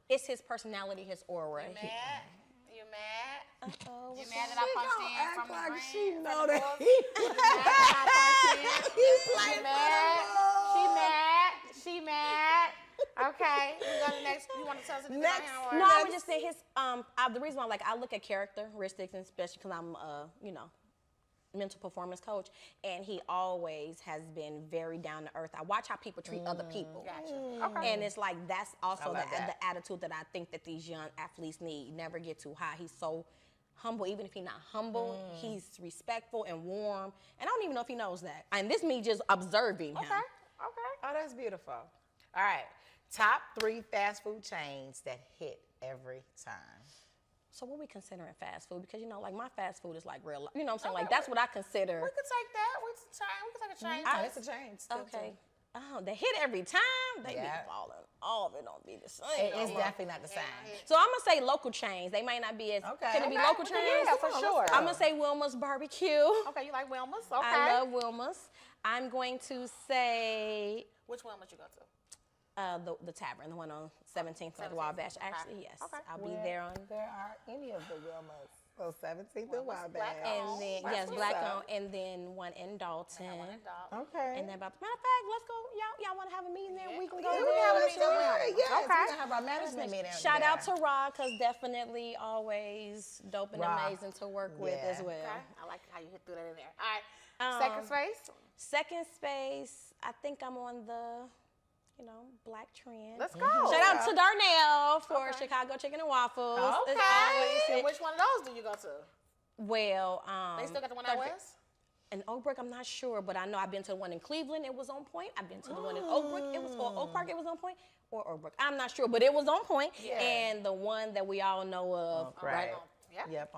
It's his personality, his aura. You mad? You mad? Oh, You mad that I punched in from the like Green? she from know the that Bulls? he You mad that I punched in? He She played mad? for She the mad? She mad? Okay. You go to next. You want to tell us anything Next. about him? No, I would just say his. The reason why, I look at characteristics, and especially because I'm, mental performance coach, and he always has been very down to earth. I watch how people treat other people. Gotcha. Okay. And it's like that's also love that. the attitude that I think that these young athletes need. Never get too high. He's so humble. Even if he's not humble, he's respectful and warm. And I don't even know if he knows that. And this me just observing him. Okay. Oh, that's beautiful. All right. Top 3 fast food chains that hit every time. So what we considering fast food? Because, you know, like my fast food is like real, you know what I'm saying? Like that's what I consider. We could take that. We could take a chain. It's a chain. Still Okay. too. Oh, they hit every time. They Yeah. be falling. All of it don't be the same. It's definitely not the same. So I'm gonna say local chains. They might not be as. Okay. Can it be Okay. local chains? Yeah, for sure. I'm gonna say Wilma's Barbecue. Okay, you like Wilma's? Okay. I love Wilma's. I'm going to say Which one would you go to? the tavern, the one on 17th at Wabash. Okay. Actually, yes. Okay. I'll be there on. There are any of the Wilmas. So 17th and Wilma's Wild Black Bag. owned. And then That's yes, what's black up. owned, and then one in Dalton. Okay. And then about matter of fact, let's go. Y'all want to have a meeting there? We can go Yeah, there. we have a Let's meeting do it. there. Yes, Okay. we're gonna have our management meeting. Shout out there. to Ra, cause definitely always dope and Ra. amazing to work with Yeah. as well. Okay. I like how you threw that in there. All right. Second space. Second space, I think I'm on the, black trend. Let's go. Shout out to Darnell for Okay. Chicago Chicken and Waffles. Okay. It's always And it. which one of those do you go to? Well, They still got the one out west? in Oak Brook, I'm not sure, but I know I've been to the one in Cleveland. It was on point. I've been to the one in Oak Brook. It was or Oak Park. It was on point, or Oak Brook. I'm not sure, but it was on point. Yeah. And the one that we all know of, Right. Yeah. Yep.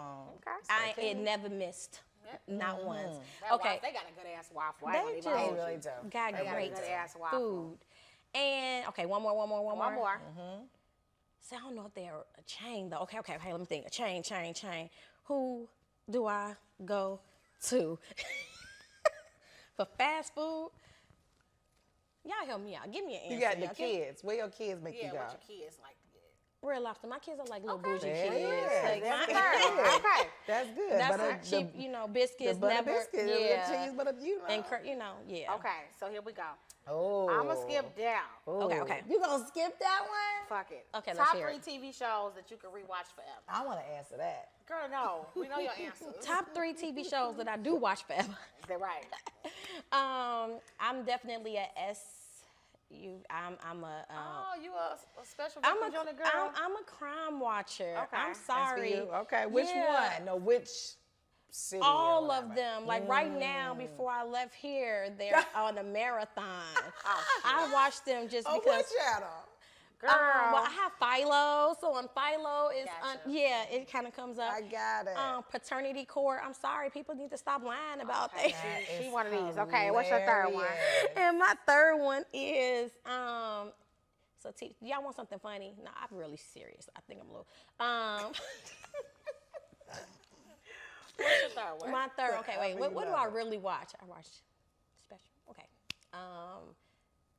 Okay. it never missed, not once. That Okay, waffle, they got a good ass waffle. I They ain't gonna do. even They hold really you. do. got They got a great good ass waffle. food. And okay, one more. One more. See, I don't know if they're a chain though. Okay, let me think. A chain. Who do I go to for fast food? Y'all help me out. Give me an answer. You got the y'all. kids. Where your kids make Yeah, you go? what your kids like to get. Real Lobster. My kids are like little bougie There kids. it is. Like, That's my- good. Okay. That's good. That's Butter- a cheap, biscuits. the butter never, biscuits, yeah. the cheese butter, And yeah. Okay, so here we go. Oh. I'm going to skip down. Okay. You gonna skip that one? Fuck it. Okay, let's Top hear 3 it. TV shows that you can rewatch forever. I want to answer that. Girl, no. We know your answers. Top 3 TV shows that I do watch forever. They're right. I'm definitely a I'm a. You a special I'm victim a, on the girl? I'm a crime watcher. Okay. I'm That's For sorry. you. Okay. Which Yeah. one? No, which city? or All of whatever? them. Like right now, before I left here, they're on a marathon. I watched them just Oh, because. what channel? Girl. Well, I have Philo, so on Philo is Gotcha. it kind of comes up. I got it. Paternity court. I'm sorry, people need to stop lying about that. That She is one of these. Okay, what's your third one? hilarious. And my third one is y'all want something funny? No, I'm really serious. I think I'm a little What's your third one? my third. Okay, wait. Whatever What you do I love. really watch? I watch special. Okay.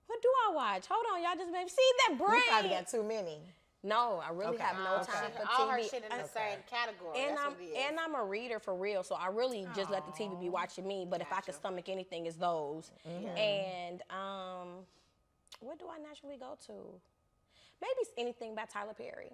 What do I watch? Hold on, y'all just maybe see that brain. You probably got too many. No, I really Okay. have no Okay. time for All TV. her shit in the same category. And That's I'm what it is. and I'm a reader for real, so I really just let the TV be watching me. But if I could stomach anything, it's those. And what do I naturally go to? Maybe it's anything by Tyler Perry.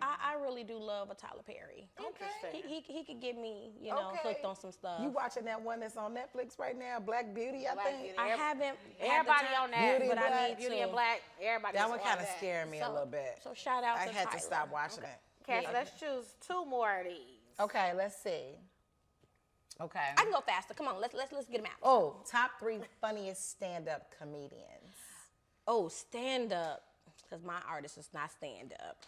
I really do love a Tyler Perry. Interesting. He could get me, Okay. hooked on some stuff. You watching that one that's on Netflix right now, Black Beauty, I Black think? Beauty. I haven't. had the Everybody time- on that. Beauty, but I Black. need Beauty to. and Black. Everybody. That one kind of scared me a little bit. So shout out I to had to Tyler. stop watching it. Okay, so let's choose 2 more of these. Okay, let's see. Okay. I can go faster. Come on, let's get them out. Oh, top 3 funniest stand-up comedians. Oh, stand up, because my artist is not stand up.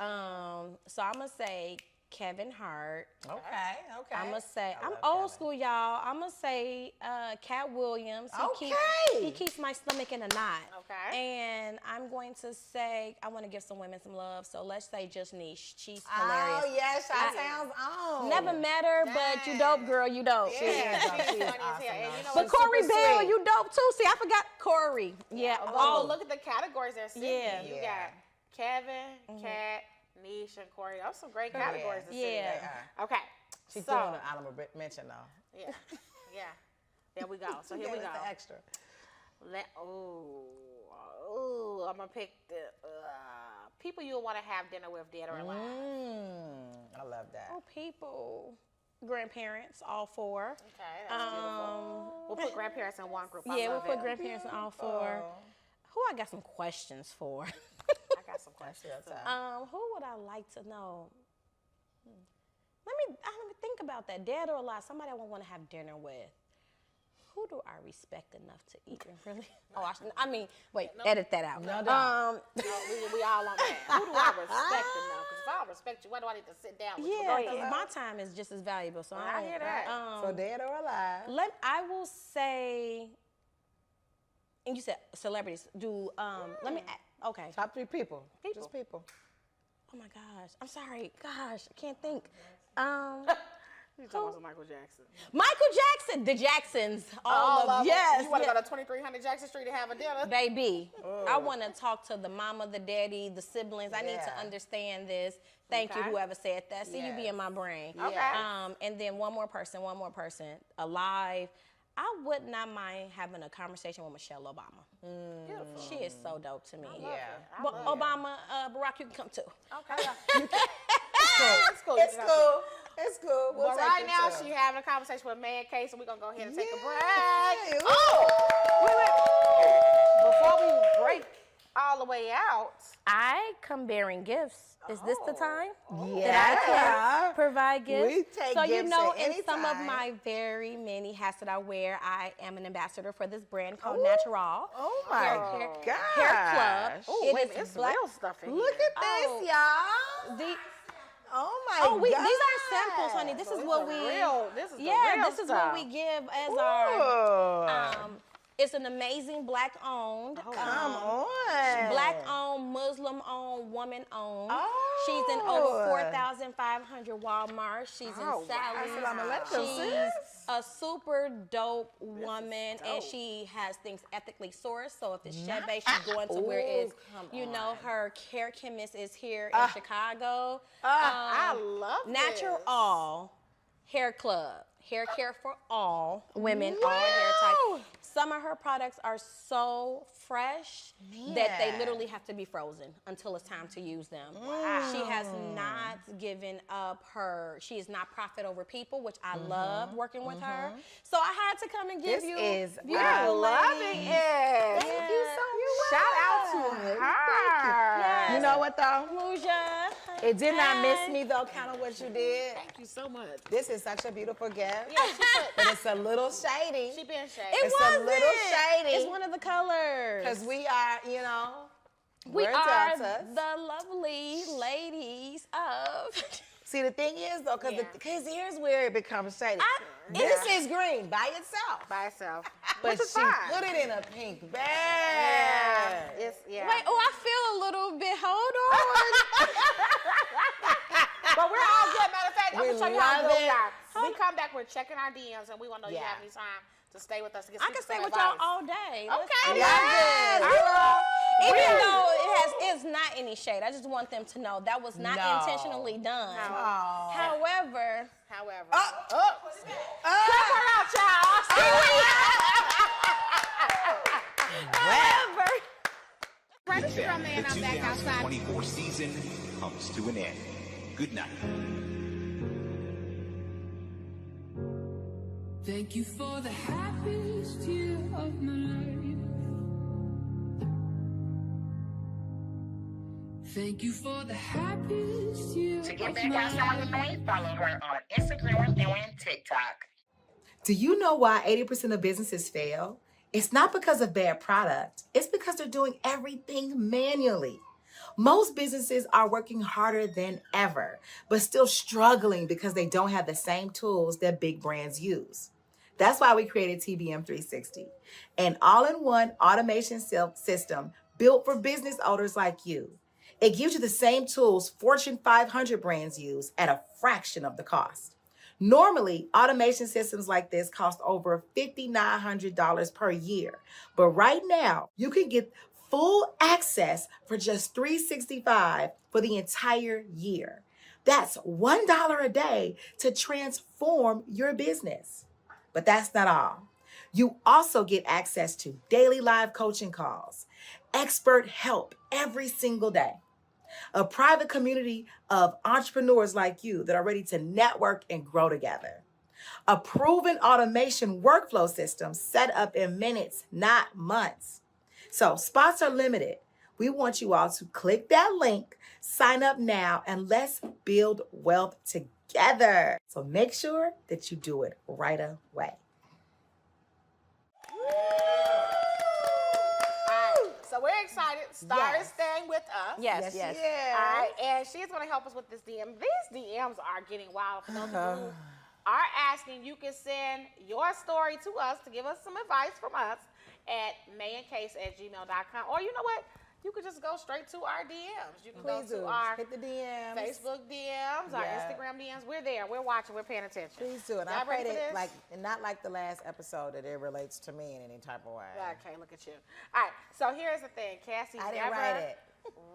So I'm gonna say Kevin Hart. Okay. I'm gonna say I I'm love old Kevin. school, y'all. I'm gonna say Cat Williams. Okay. He keeps my stomach in a knot. Okay. And I'm going to say I want to give some women some love. So let's say Just Niche. She's Oh, hilarious. yes, Chi-Town's on. Never met her, but you dope, girl. You dope. Yeah, She's she's awesome, funny as hell. though. And you know But what? Corey super Bell, sweet. you dope too. See, I forgot Corey. Yeah. Oh, look at the categories they're sitting Yeah. in. You Yeah. got Kevin, Kat, Niche, and Corey. Those some great categories to sit in. Yeah. Okay. She so, threw in an honorable mention, though. yeah. Yeah. There we go. So here we Gave go. us the extra. I'm going to pick the people you would want to have dinner with, dead or alive. I love that. Oh, people. grandparents, all 4. Okay, that's beautiful. We'll put grandparents in one group. Yeah, we'll put grandparents in all 4. Who I got some questions for? I got some questions. Who would I like to know? Let me think about that. Dead or alive, somebody I would want to have dinner with. Who do I respect enough to even really? Edit that out. No, we all on that. Who do I respect enough? Because if I don't respect you, why do I need to sit down with you? Yeah, because my time is just as valuable. So I hear that. So dead or alive? I will say, and you said celebrities. Let me. Okay. Top 3 people. Just people. Oh my gosh. I'm sorry. Gosh, I can't think. You talking about Michael Jackson? Michael Jackson. The Jacksons. All of yes. You want to go to 2300 Jackson Street to have a dinner? Baby, I want to talk to the mama, the daddy, the siblings. I need to understand this. Thank you, whoever said that. See, you be in my brain. Okay. And then one more person, alive. I would not mind having a conversation with Michelle Obama. Beautiful. She is so dope to me. Yeah. Obama, Barack, you can come too. Okay. It's cool. It's cool. But right now, she's having a conversation with Man K, so we're going to go ahead and take a break. Wait. Before we break all the way out. I come bearing gifts. Is this the time? Yeah. That I can provide gifts? We take so gifts you know, at in any some of time. my very many hats that I wear, I am an ambassador for this brand called Natural. Oh my God. Hair Club. Oh, wait, it's real stuff in Look here. at this, y'all. Oh my God. These are samples, honey. This is what we. This is the real this is stuff. what we give as our. It's an amazing black-owned. Come on. Black-owned, Muslim-owned, woman-owned. Oh. She's in over 4,500 Walmart. She's in Sally's. She's a super dope woman, and she has things ethically sourced. So if it's Chevy, she's going to where it's, her hair chemist is here in Chicago. I love Natural All Hair Club. Hair care for all women, all hair types. Some of her products are so fresh that they literally have to be frozen until it's time to use them. She has not given up she is not profit over people, which I love working with her. So I had to come and give you beautiful loving it. Thank you so much. Shout out to her. Yes. You know what though? Luja. It did not miss me though, kind of what you did. Thank you so much. This is such a beautiful gift. Yeah, but it's a little shady. She been shady. It's a little shady. It's one of the colors. Because we are, we we're are adults. the lovely ladies of. See, the thing is though, because here's where it becomes shady. This is green by itself. By itself. But Which is she fine. put it in a pink bag. Yeah. Wait, I feel a little bit. Hold on. But we're all good. Matter of fact, I'm going to show you how love good we it. are. When we come back, we're checking our DMs, and we want to know you have any time to stay with us to get I can stay with y'all all day. Okay. Yes. Even though it's not any shade, I just want them to know that was not intentionally done. Oh. However, Check her out, y'all. Right, this is your man. I'm back outside. 2024 season comes to an end. Good night. Thank you for the happiest year of my life. Thank you for the happiest year To get of back my outside with life. me, follow her on Instagram and TikTok. Do you know why 80% of businesses fail? It's not because of bad product. It's because they're doing everything manually. Most businesses are working harder than ever, but still struggling because they don't have the same tools that big brands use. That's why we created TBM 360, an all-in-one automation system built for business owners like you. It gives you the same tools Fortune 500 brands use at a fraction of the cost. Normally, automation systems like this cost over $5,900 per year. But right now, you can get full access for just $365 for the entire year. That's $1 a day to transform your business. But that's not all. You also get access to daily live coaching calls, expert help every single day, A private community of entrepreneurs like you that are ready to network and grow together. A proven automation workflow system set up in minutes, not months. So spots are limited. We want you all to click that link, sign up now, and let's build wealth together. So make sure that you do it right away. So we're excited. Starr is staying with us. Yes. All right, and she's going to help us with this DM. These DMs are getting wild. For those of you who are asking, you can send your story to us to give us some advice from us at mayandcase@gmail.com. Or you know what? You could just go straight to our DMs. You can go to our hit the DMs, Facebook DMs, our Instagram DMs. We're there. We're watching. We're paying attention. Please do. And I pray that, not like the last episode, that it relates to me in any type of way. Okay, look at you. All right, so here's the thing. Cassie write it.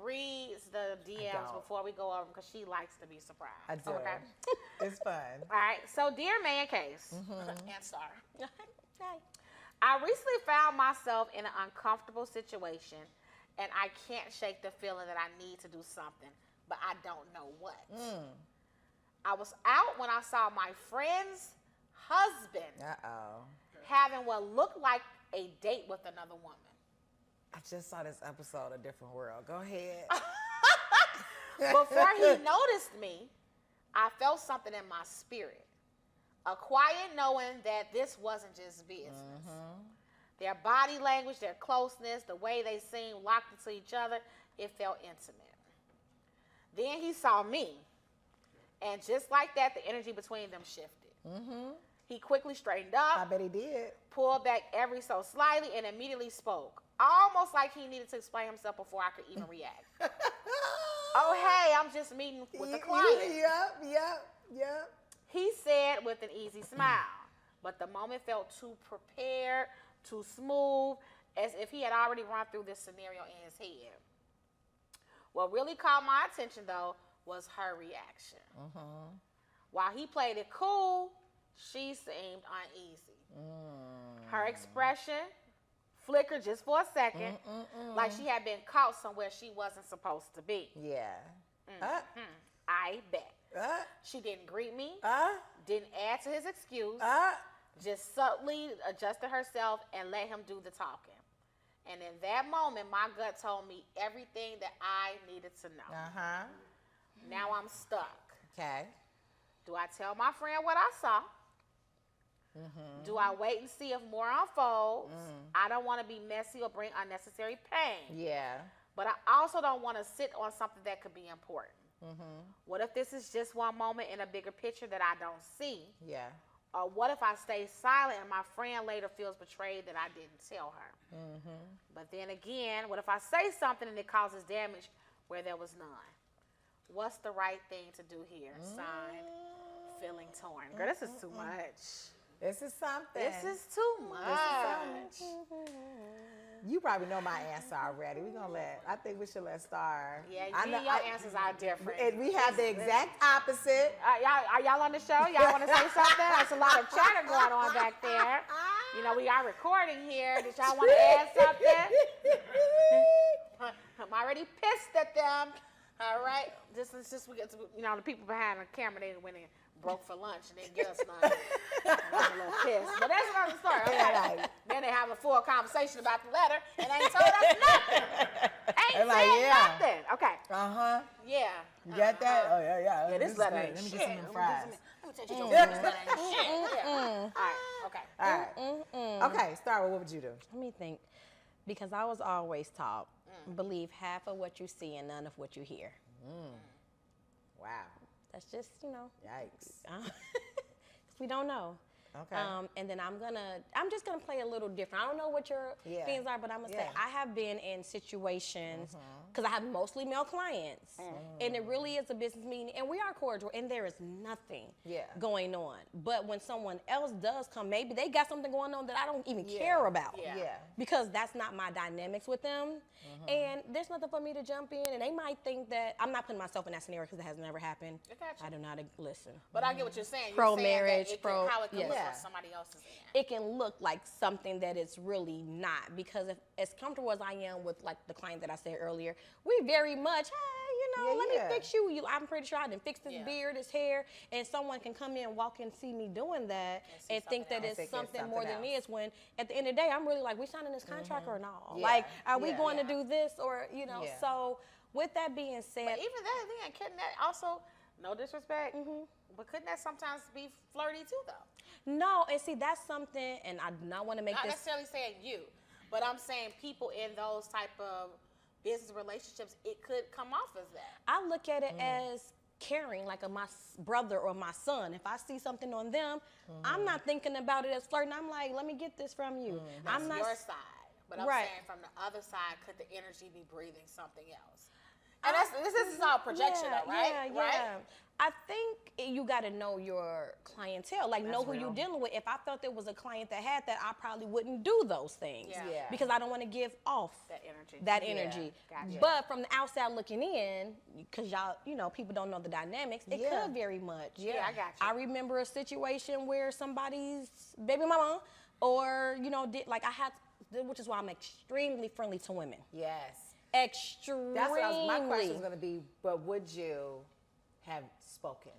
Reads the DMs before we go over because she likes to be surprised. I do. Okay. It's fun. All right, so dear May and Case and Starr, Hi. I recently found myself in an uncomfortable situation, and I can't shake the feeling that I need to do something, but I don't know what. I was out when I saw my friend's husband having what looked like a date with another woman. I just saw this episode of Different World. Go ahead. Before he noticed me, I felt something in my spirit. A quiet knowing that this wasn't just business. Their body language, their closeness, the way they seemed locked into each other, it felt intimate. Then he saw me, and just like that, the energy between them shifted. He quickly straightened up. I bet he did. Pulled back every so slightly and immediately spoke. Almost like he needed to explain himself before I could even react. Oh, hey, I'm just meeting with the client. Yep. He said with an easy smile, but the moment felt too prepared, too smooth, as if he had already run through this scenario in his head. What really caught my attention, though, was her reaction. While he played it cool, she seemed uneasy. Her expression flickered just for a second, like she had been caught somewhere she wasn't supposed to be. Yeah. I bet. She didn't greet me, didn't add to his excuse, just subtly adjusted herself and let him do the talking. And in that moment, my gut told me everything that I needed to know. Now I'm stuck. Okay. Do I tell my friend what I saw? Do I wait and see if more unfolds? I don't want to be messy or bring unnecessary pain. Yeah. But I also don't want to sit on something that could be important. What if this is just one moment in a bigger picture that I don't see? Yeah. Or what if I stay silent and my friend later feels betrayed that I didn't tell her? But then again, what if I say something and it causes damage where there was none? What's the right thing to do here? Signed, feeling torn. Girl, this is too much. This is something. This is too much. You probably know my answer already. I think we should let Starr. Yeah, your answers are different. And we have the exact opposite. Are y'all on the show? Y'all want to say something? There's a lot of chatter going on back there. You know, we are recording here. Did y'all want to add something? I'm already pissed at them. All right. This is just, we get to, the people behind the camera, they went and broke for lunch and didn't get us none. I'm a little pissed. But that's another story. Okay. Then they have a full conversation about the letter and ain't told us nothing. Ain't said nothing. Okay. Yeah. You got that? Oh, yeah. Yeah, this letter ain't Let me shit. get some fries. Let me take you this letter ain't shit. Yeah. All right. Okay, Starr, what would you do? Let me think. Because I was always taught, believe half of what you see and none of what you hear. Wow. That's just, Yikes. because we don't know. Okay. And then I'm just gonna play a little different. I don't know what your things are, but I'm gonna say I have been in situations because I have mostly male clients, and it really is a business meeting, and we are cordial, and there is nothing going on. But when someone else does come, maybe they got something going on that I don't even care about, because that's not my dynamics with them, and there's nothing for me to jump in, and they might think that I'm not putting myself in that scenario because it has never happened. I do not listen. But I get what you're saying. Pro marriage, how it can look like somebody else's end. It can look like something that it's really not, because if as comfortable as I am with like the client that I said earlier, we very much, hey, let me fix you. I'm pretty sure I done fixed his beard, his hair, and someone can come in, walk in, see me doing that, and think that it's something more than it is. When at the end of the day, I'm really like, we signing this contract or not? Like, are we going to do this or So with that being said, but even that, then couldn't that also, no disrespect, but couldn't that sometimes be flirty too, though? No, and see, that's something, and I do not want to make not this. necessarily saying you, but I'm saying people in those type of business relationships, it could come off as that. I look at it as caring, like my brother or my son. If I see something on them, I'm not thinking about it as flirting. I'm like, let me get this from you. That's I'm not your side. But I'm saying from the other side, could the energy be breathing something else? And this is all projection, though, right? Yeah. I think you got to know your clientele, like know who you're dealing with. If I felt there was a client that had that, I probably wouldn't do those things because I don't want to give off that energy. Gotcha. But from the outside looking in, because y'all, people don't know the dynamics, it could very much. Yeah, I got you. I remember a situation where somebody's baby mama or, did like I had, which is why I'm extremely friendly to women. Yes. Extremely. That's what my question was going to be, but would you have spoken?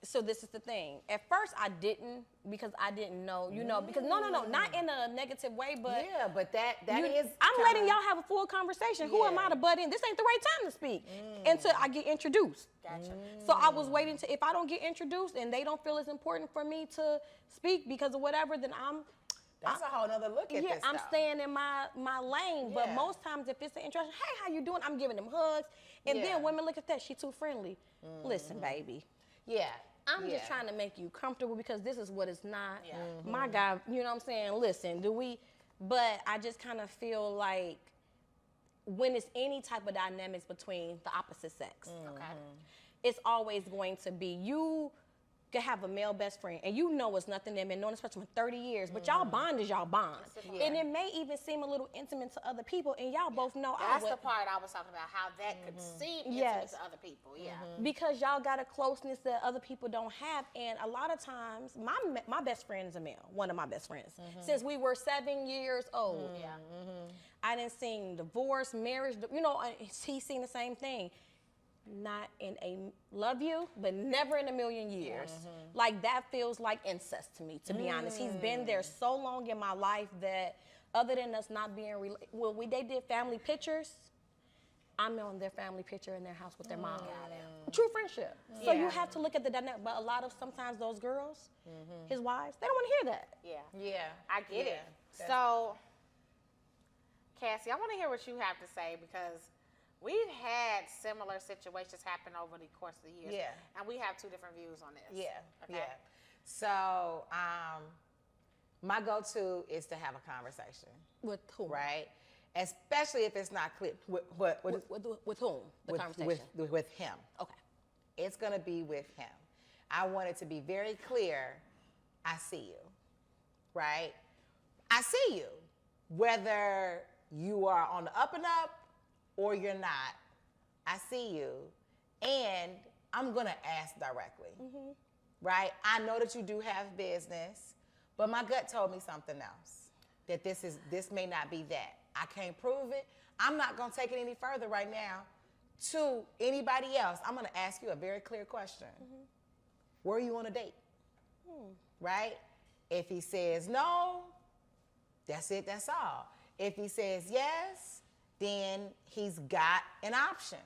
So this is the thing. At first, I didn't because I didn't know, because no, not in a negative way, but but that is. I'm letting y'all have a full conversation. Who am I to butt in? This ain't the right time to speak until I get introduced. Gotcha. So I was waiting if I don't get introduced and they don't feel it's important for me to speak because of whatever, then That's a whole nother look at this I'm stuff. staying in my lane. But most times, if it's an introduction, hey, how you doing? I'm giving them hugs. And then women look at that, she too friendly. Listen, baby. Yeah. I'm just trying to make you comfortable because this is what it's not. My guy, you know what I'm saying? Listen, but I just kind of feel like when it's any type of dynamics between the opposite sex, it's always going to be you could have a male best friend and it's nothing. They've been knowing this person for 30 years, but y'all bond is y'all bond. And it may even seem a little intimate to other people and y'all both know that's the part I was talking about, how that could seem intimate to other people. Because y'all got a closeness that other people don't have. And a lot of times, my best friend is a male, one of my best friends, since we were 7 years old. I didn't seen divorce, marriage, he's seen the same thing. Not in a love you, but never in a million years. Like that feels like incest to me, to be honest. He's been there so long in my life that other than us not being, they did family pictures. I'm on their family picture in their house with their mom. True friendship. So you have to look at the dynamic, but sometimes those girls, his wives, they don't want to hear that. Yeah. I get it. So, Cassie, I want to hear what you have to say because we've had similar situations happen over the course of the years. And we have two different views on this. So, my go-to is to have a conversation. With whom? Right? Especially if it's not clear. With whom? The conversation? With him. Okay. It's going to be with him. I want it to be very clear, I see you. Right? I see you. Whether you are on the up and up, or you're not, I see you, and I'm gonna ask directly, right? I know that you do have business, but my gut told me something else, that this may not be that. I can't prove it. I'm not gonna take it any further right now to anybody else. I'm gonna ask you a very clear question. Were you on a date? Right? If he says no, that's it, that's all. If he says yes, then he's got an option.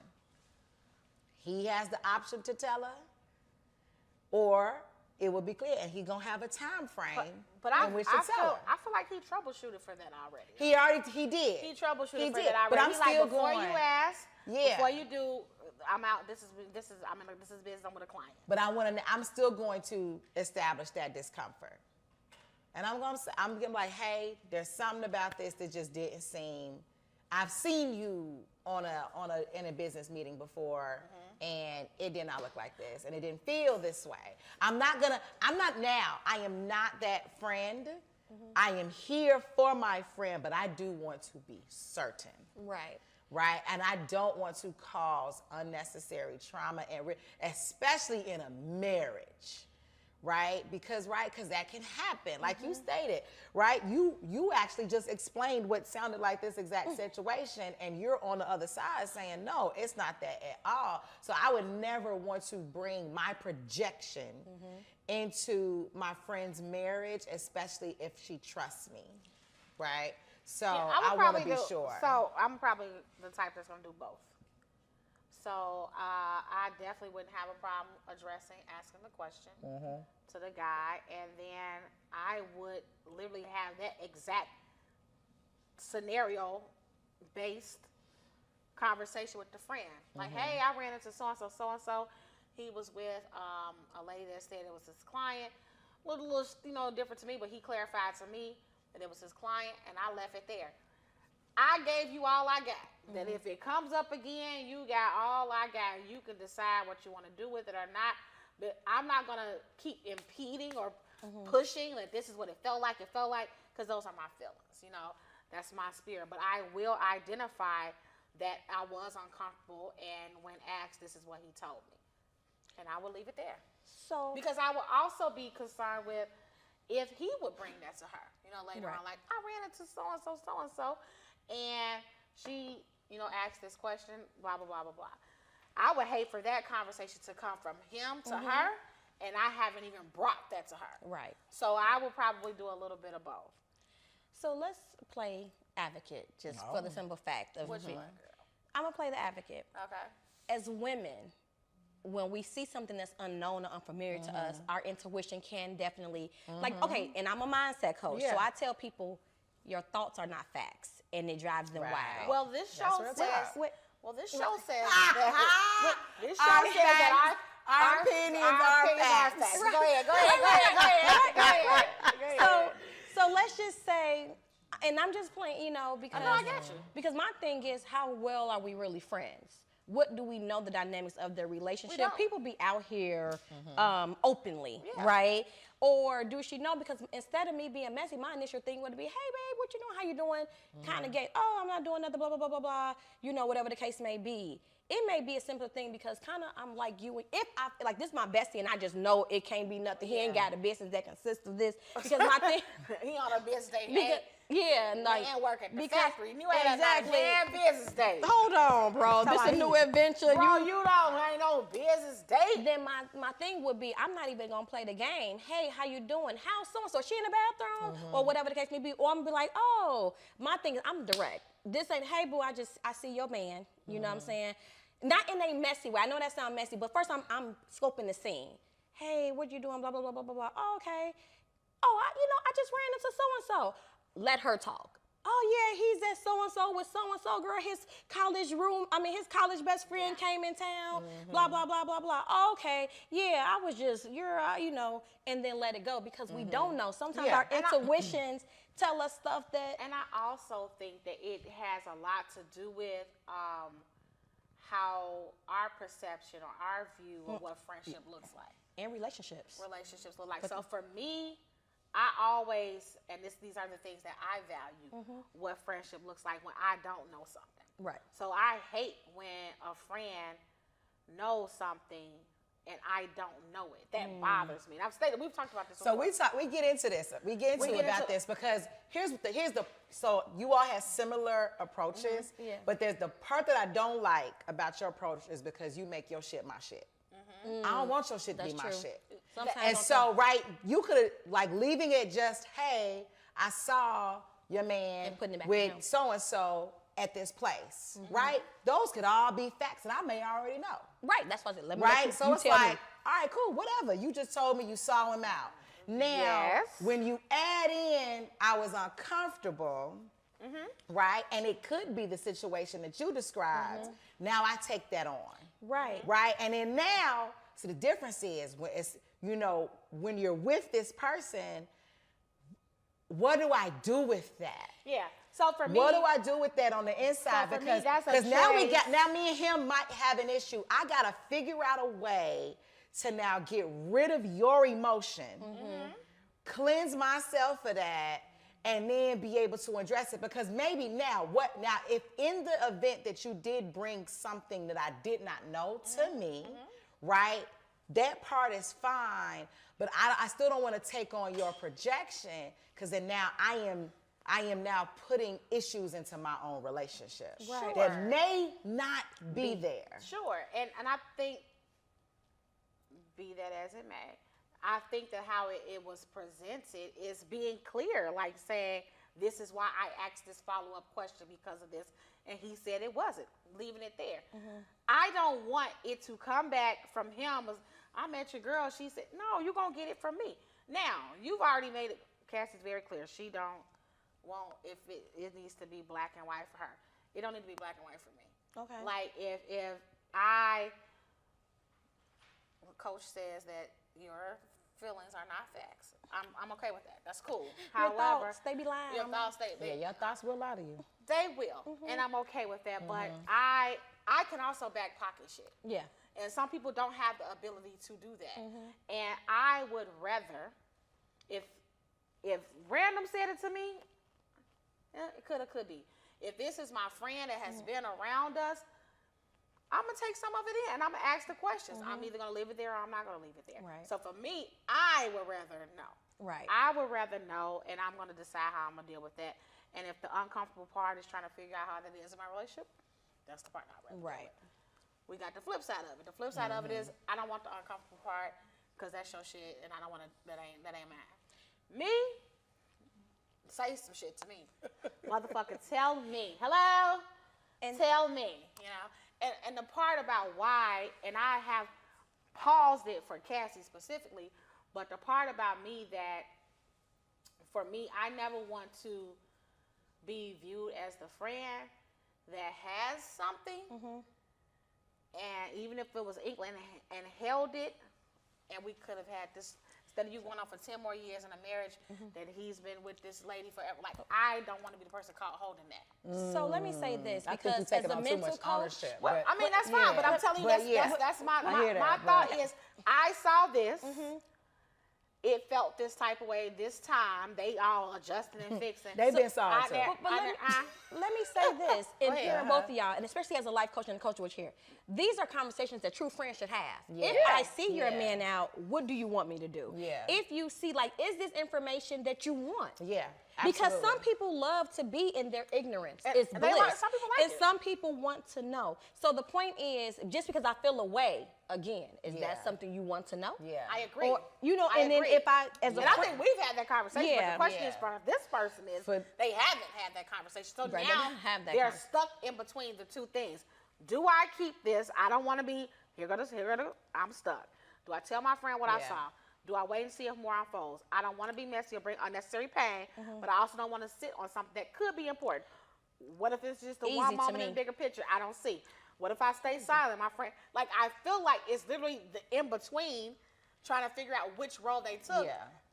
He has the option to tell her, or it will be clear, and he's gonna have a time frame in which to tell her. I feel like he troubleshooted for that already. He did. He troubleshooted for that already. But I'm still before going. You ask, before you do, I'm out. This is business. I'm with a client. But I'm still going to establish that discomfort, and I'm gonna be like, hey, there's something about this that just didn't seem. I've seen you in a business meeting before, and it did not look like this, and it didn't feel this way. I am not that friend. I am here for my friend, but I do want to be certain. Right? And I don't want to cause unnecessary trauma, and especially in a marriage, right? Because that can happen, like you stated, right? You actually just explained what sounded like this exact situation, and you're on the other side saying, no, it's not that at all. So I would never want to bring my projection into my friend's marriage, especially if she trusts me, right? So I want to be sure. So I'm probably the type that's going to do both. So I definitely wouldn't have a problem asking the question to the guy, and then I would literally have that exact scenario-based conversation with the friend. Like, hey, I ran into so-and-so. He was with a lady that said it was his client. Looked a little, different to me, but he clarified to me that it was his client, and I left it there. I gave you all I got. That if it comes up again, you got all I got. You can decide what you want to do with it or not. But I'm not going to keep impeding or pushing that this is what it felt like, because those are my feelings. That's my spirit. But I will identify that I was uncomfortable, and when asked, this is what he told me. And I will leave it there. So, because I will also be concerned with if he would bring that to her, later on, like, I ran into so-and-so, and she, asked this question, blah, blah, blah, blah, blah. I would hate for that conversation to come from him to her, and I haven't even brought that to her. Right. So I would probably do a little bit of both. So let's play advocate, just for the simple fact of what you want, girl? I'm going to play the advocate. Okay. As women, when we see something that's unknown or unfamiliar to us, our intuition can definitely, okay, and I'm a mindset coach, so I tell people, your thoughts are not facts, and it drives them wild. Well, this show says that our opinions are facts. Go ahead. So let's just say, and I'm just playing, because I get you. Because my thing is, how well are we really friends? What do we know the dynamics of their relationship? People be out here openly, right? Or do she know? Because instead of me being messy, my initial thing would be, hey, babe, what you doing? How you doing? Kind of get, I'm not doing nothing, blah, blah, blah, blah, blah. Whatever the case may be. It may be a simple thing because kind of I'm like you. If I, like, this is my bestie and I just know it can't be nothing. He ain't got a business that consists of this. Because my thing. He on a business day. And like. Man work at the factory. You ain't exactly. A business day. Hold on, bro. This is a new adventure. Bro, you don't ain't no business day. Then my thing would be, I'm not even going to play the game. Hey, how you doing? How's so-and-so? She in the bathroom? Or whatever the case may be. Or I'm going to be like, my thing is, I'm direct. This ain't, hey, boo, I see your man. You know what I'm saying? Not in a messy way. I know that sounds messy, but first I'm scoping the scene. Hey, what you doing? Blah, blah, blah, blah, blah, blah. Oh, okay. I just ran into so-and-so. Let her talk. Oh, yeah, he's at so-and-so with so-and-so, girl. His college best friend came in town. Blah, blah, blah, blah, blah. Oh, okay. Yeah, I was just, and then let it go because we don't know. Sometimes our intuitions tell us stuff that. And I also think that it has a lot to do with how our perception or our view of what friendship looks like. And relationships. Relationships look like. So for me, I always, and these are the things that I value, what friendship looks like when I don't know something. Right. So I hate when a friend knows something and I don't know it. That bothers me. And we've talked about this before. So we get into this. We get into this because here's the so you all have similar approaches, but there's the part that I don't like about your approach is because you make your shit my shit. I don't want your shit to be my shit. And so, you could have, leaving it just, hey, I saw your man with so-and-so at this place, right? Those could all be facts, and I may already know. Right, that's what let me right? So it's like, all right, cool, whatever. You just told me you saw him out. Now, when you add in, I was uncomfortable, right? And it could be the situation that you described. Now I take that on. Right. Right? And then now, so the difference is, when it's, when you're with this person, what do I do with that? Yeah. So for me, what do I do with that on the inside? So because now me and him might have an issue. I gotta figure out a way to now get rid of your emotion, cleanse myself of that, and then be able to address it. Because maybe now, if in the event that you did bring something that I did not know to me, right? that part is fine, but I still don't want to take on your projection, because then now I am now putting issues into my own relationship that may not be there. Sure, and I think, be that as it may, I think that how it was presented is being clear, like saying, this is why I asked this follow-up question because of this, and he said it wasn't, leaving it there. I don't want it to come back from him as, I met your girl, she said, no, you're going to get it from me. Now, you've already made it, Cassie's very clear, she don't want, if it needs to be black and white for her. It don't need to be black and white for me. Okay. Like, if Coach says that your feelings are not facts, I'm okay with that. That's cool. Your thoughts, they be lying. Your thoughts, your thoughts will lie to you. They will, and I'm okay with that. But I can also back pocket shit. Yeah. And some people don't have the ability to do that. And I would rather, if random said it to me, it could be. If this is my friend that has been around us, I'm going to take some of it in, and I'm going to ask the questions. I'm either going to leave it there or I'm not going to leave it there. Right. So for me, I would rather know. Right. I would rather know, and I'm going to decide how I'm going to deal with that. And if the uncomfortable part is trying to figure out how that is in my relationship, that's the part I'd rather deal with. We got the flip side of it. The flip side of it is I don't want the uncomfortable part because that's your shit, and I don't want to, that ain't mine. Me, say some shit to me. Motherfucker, tell me. Hello? And tell me, you know. And the part about why, and I have paused it for Cassie specifically, but the part about me that, for me, I never want to be viewed as the friend that has something, and even if it was England and held it, and we could have had this, instead of you going on for 10 more years in a marriage, that he's been with this lady forever. Like, I don't want to be the person caught holding that. So let me say this, because as a mental coach, well, I mean, that's fine, but I'm telling you, that's my thought is, I saw this, it felt this type of way this time, they all adjusting and fixing. They've been sorry too. But let me say this, and hearing both of y'all, and especially as a life coach and a coach which here, these are conversations that true friends should have. If I see you're a man out, what do you want me to do? If you see, like, is this information that you want? Because some people love to be in their ignorance. It's bliss. Some people like and some people want to know. So the point is, just because I feel away, again, is that something you want to know? I agree. Or, you know, and then if I, as a I think we've had that conversation, but the question is for this person is, they haven't had that conversation. So now they're stuck in between the two things. Do I keep this? I don't want to be, here go, I'm stuck. Do I tell my friend what I saw? Do I wait and see if more unfolds? I don't want to be messy or bring unnecessary pain, but I also don't want to sit on something that could be important. What if it's just a one moment in the bigger picture I don't see? What if I stay silent, my friend? Like, I feel like it's literally the in-between trying to figure out which role they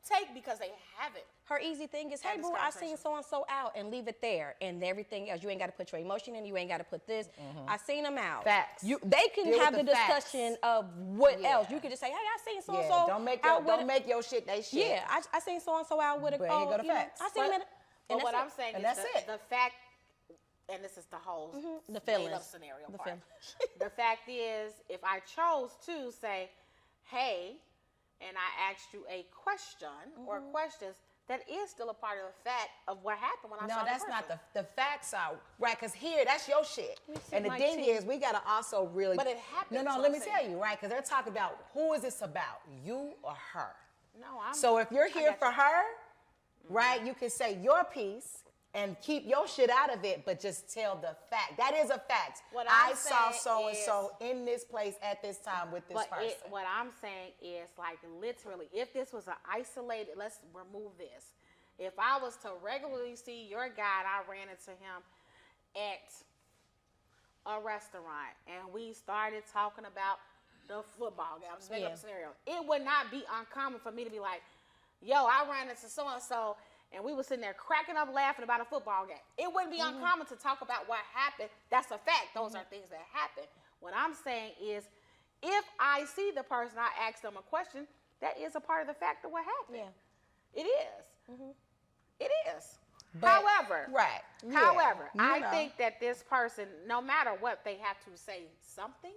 take because they haven't. Her easy thing is, hey, boo, I seen so-and-so out, and leave it there. And everything else, you ain't got to put your emotion in, you ain't got to put this. I seen them out. Facts. They can have the discussion of what else. You could just say, hey, I seen so-and-so don't make your shit they shit. Yeah, I seen so-and-so out with a, but here go the facts. I seen him. But what I'm saying is the fact, and this is the whole the feelings scenario part. The fact is, if I chose to say, hey, and I asked you a question or questions, that is still a part of the fact of what happened when I saw the person. No, that's not the facts are, right, because here, that's your shit. And the thing is, we got to also really. But it happened. No, let me tell you, right, because they're talking about who is this about, you or her? No, So if you're here for her, right, you can say your piece and keep your shit out of it, but just tell the fact. That is a fact. I saw so-and-so in this place at this time with this person. What I'm saying is, like, literally, if this was an isolated, let's remove this. If I was to regularly see your guy and I ran into him at a restaurant and we started talking about the football game, I'm just making up a scenario, it would not be uncommon for me to be like, yo, I ran into so-and-so, and we were sitting there cracking up laughing about a football game. It wouldn't be uncommon to talk about what happened. That's a fact. Those are things that happen. What I'm saying is, if I see the person, I ask them a question, that is a part of the fact of what happened. It is. It is. But, however, I think that this person, no matter what, they have to say something.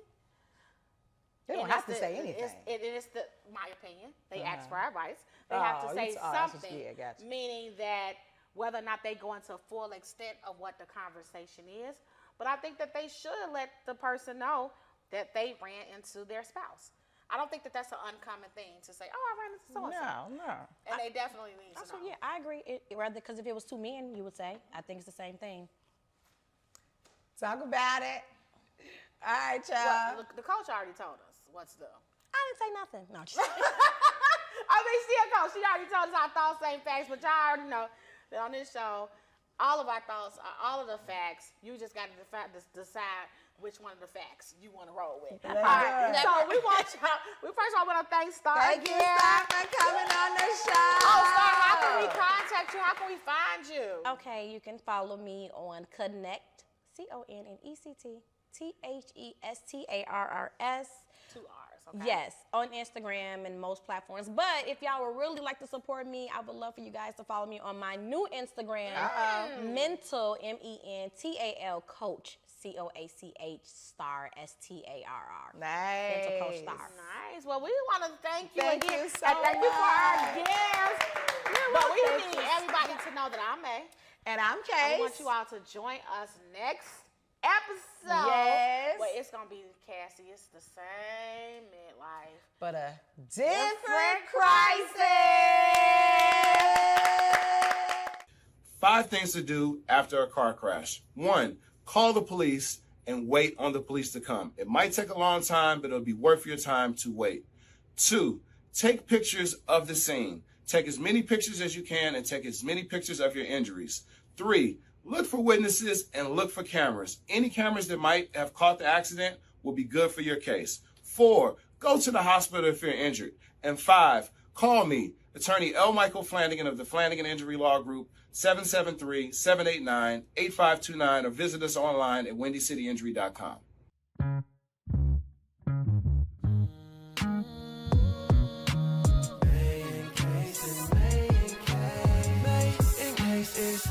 They don't have to say anything. It's my opinion. They ask for advice. They have to say something, meaning that whether or not they go into full extent of what the conversation is. But I think that they should let the person know that they ran into their spouse. I don't think that that's an uncommon thing to say, oh, I ran into so-and-so. No. And they definitely need to know. Yeah, I agree. Rather, because if it was two men, you would say, I think it's the same thing. Talk about it. All right, y'all. Well, the coach already told us what's the... I didn't say nothing. No, just I mean, she a coach. She already told us our thoughts, same facts, but y'all already know that on this show, all of our thoughts are all of the facts. You just got to decide which one of the facts you want to roll with. All right. So we want y'all. First of all, I want to thank Starr. Thank you, Starr, for coming on the show. Oh, Starr, how can we contact you? How can we find you? Okay, you can follow me on Connect, CONNECT, THESTARRS. 2 R's, okay. Yes, on Instagram and most platforms. But if y'all would really like to support me, I would love for you guys to follow me on my new Instagram, Mental, MENTAL Coach, COACH Starr, STARR. Nice. Mental Coach Starr. Nice. Well, we want to thank you Thank again. you so and thank you for our much. guests. But we need everybody to know that I'm May. And I'm I Case. want you all to join us next episode. Yes. But it's going to be Cassie. It's the same midlife. But a different crisis. 5 things to do after a car crash. 1, call the police and wait on the police to come. It might take a long time, but it'll be worth your time to wait. 2, take pictures of the scene. Take as many pictures as you can and take as many pictures of your injuries. 3, look for witnesses and look for cameras. Any cameras that might have caught the accident will be good for your case. 4, go to the hospital if you're injured. And 5, call me, Attorney L. Michael Flanagan of the Flanagan Injury Law Group, 773-789-8529, or visit us online at wendycityinjury.com. May in case,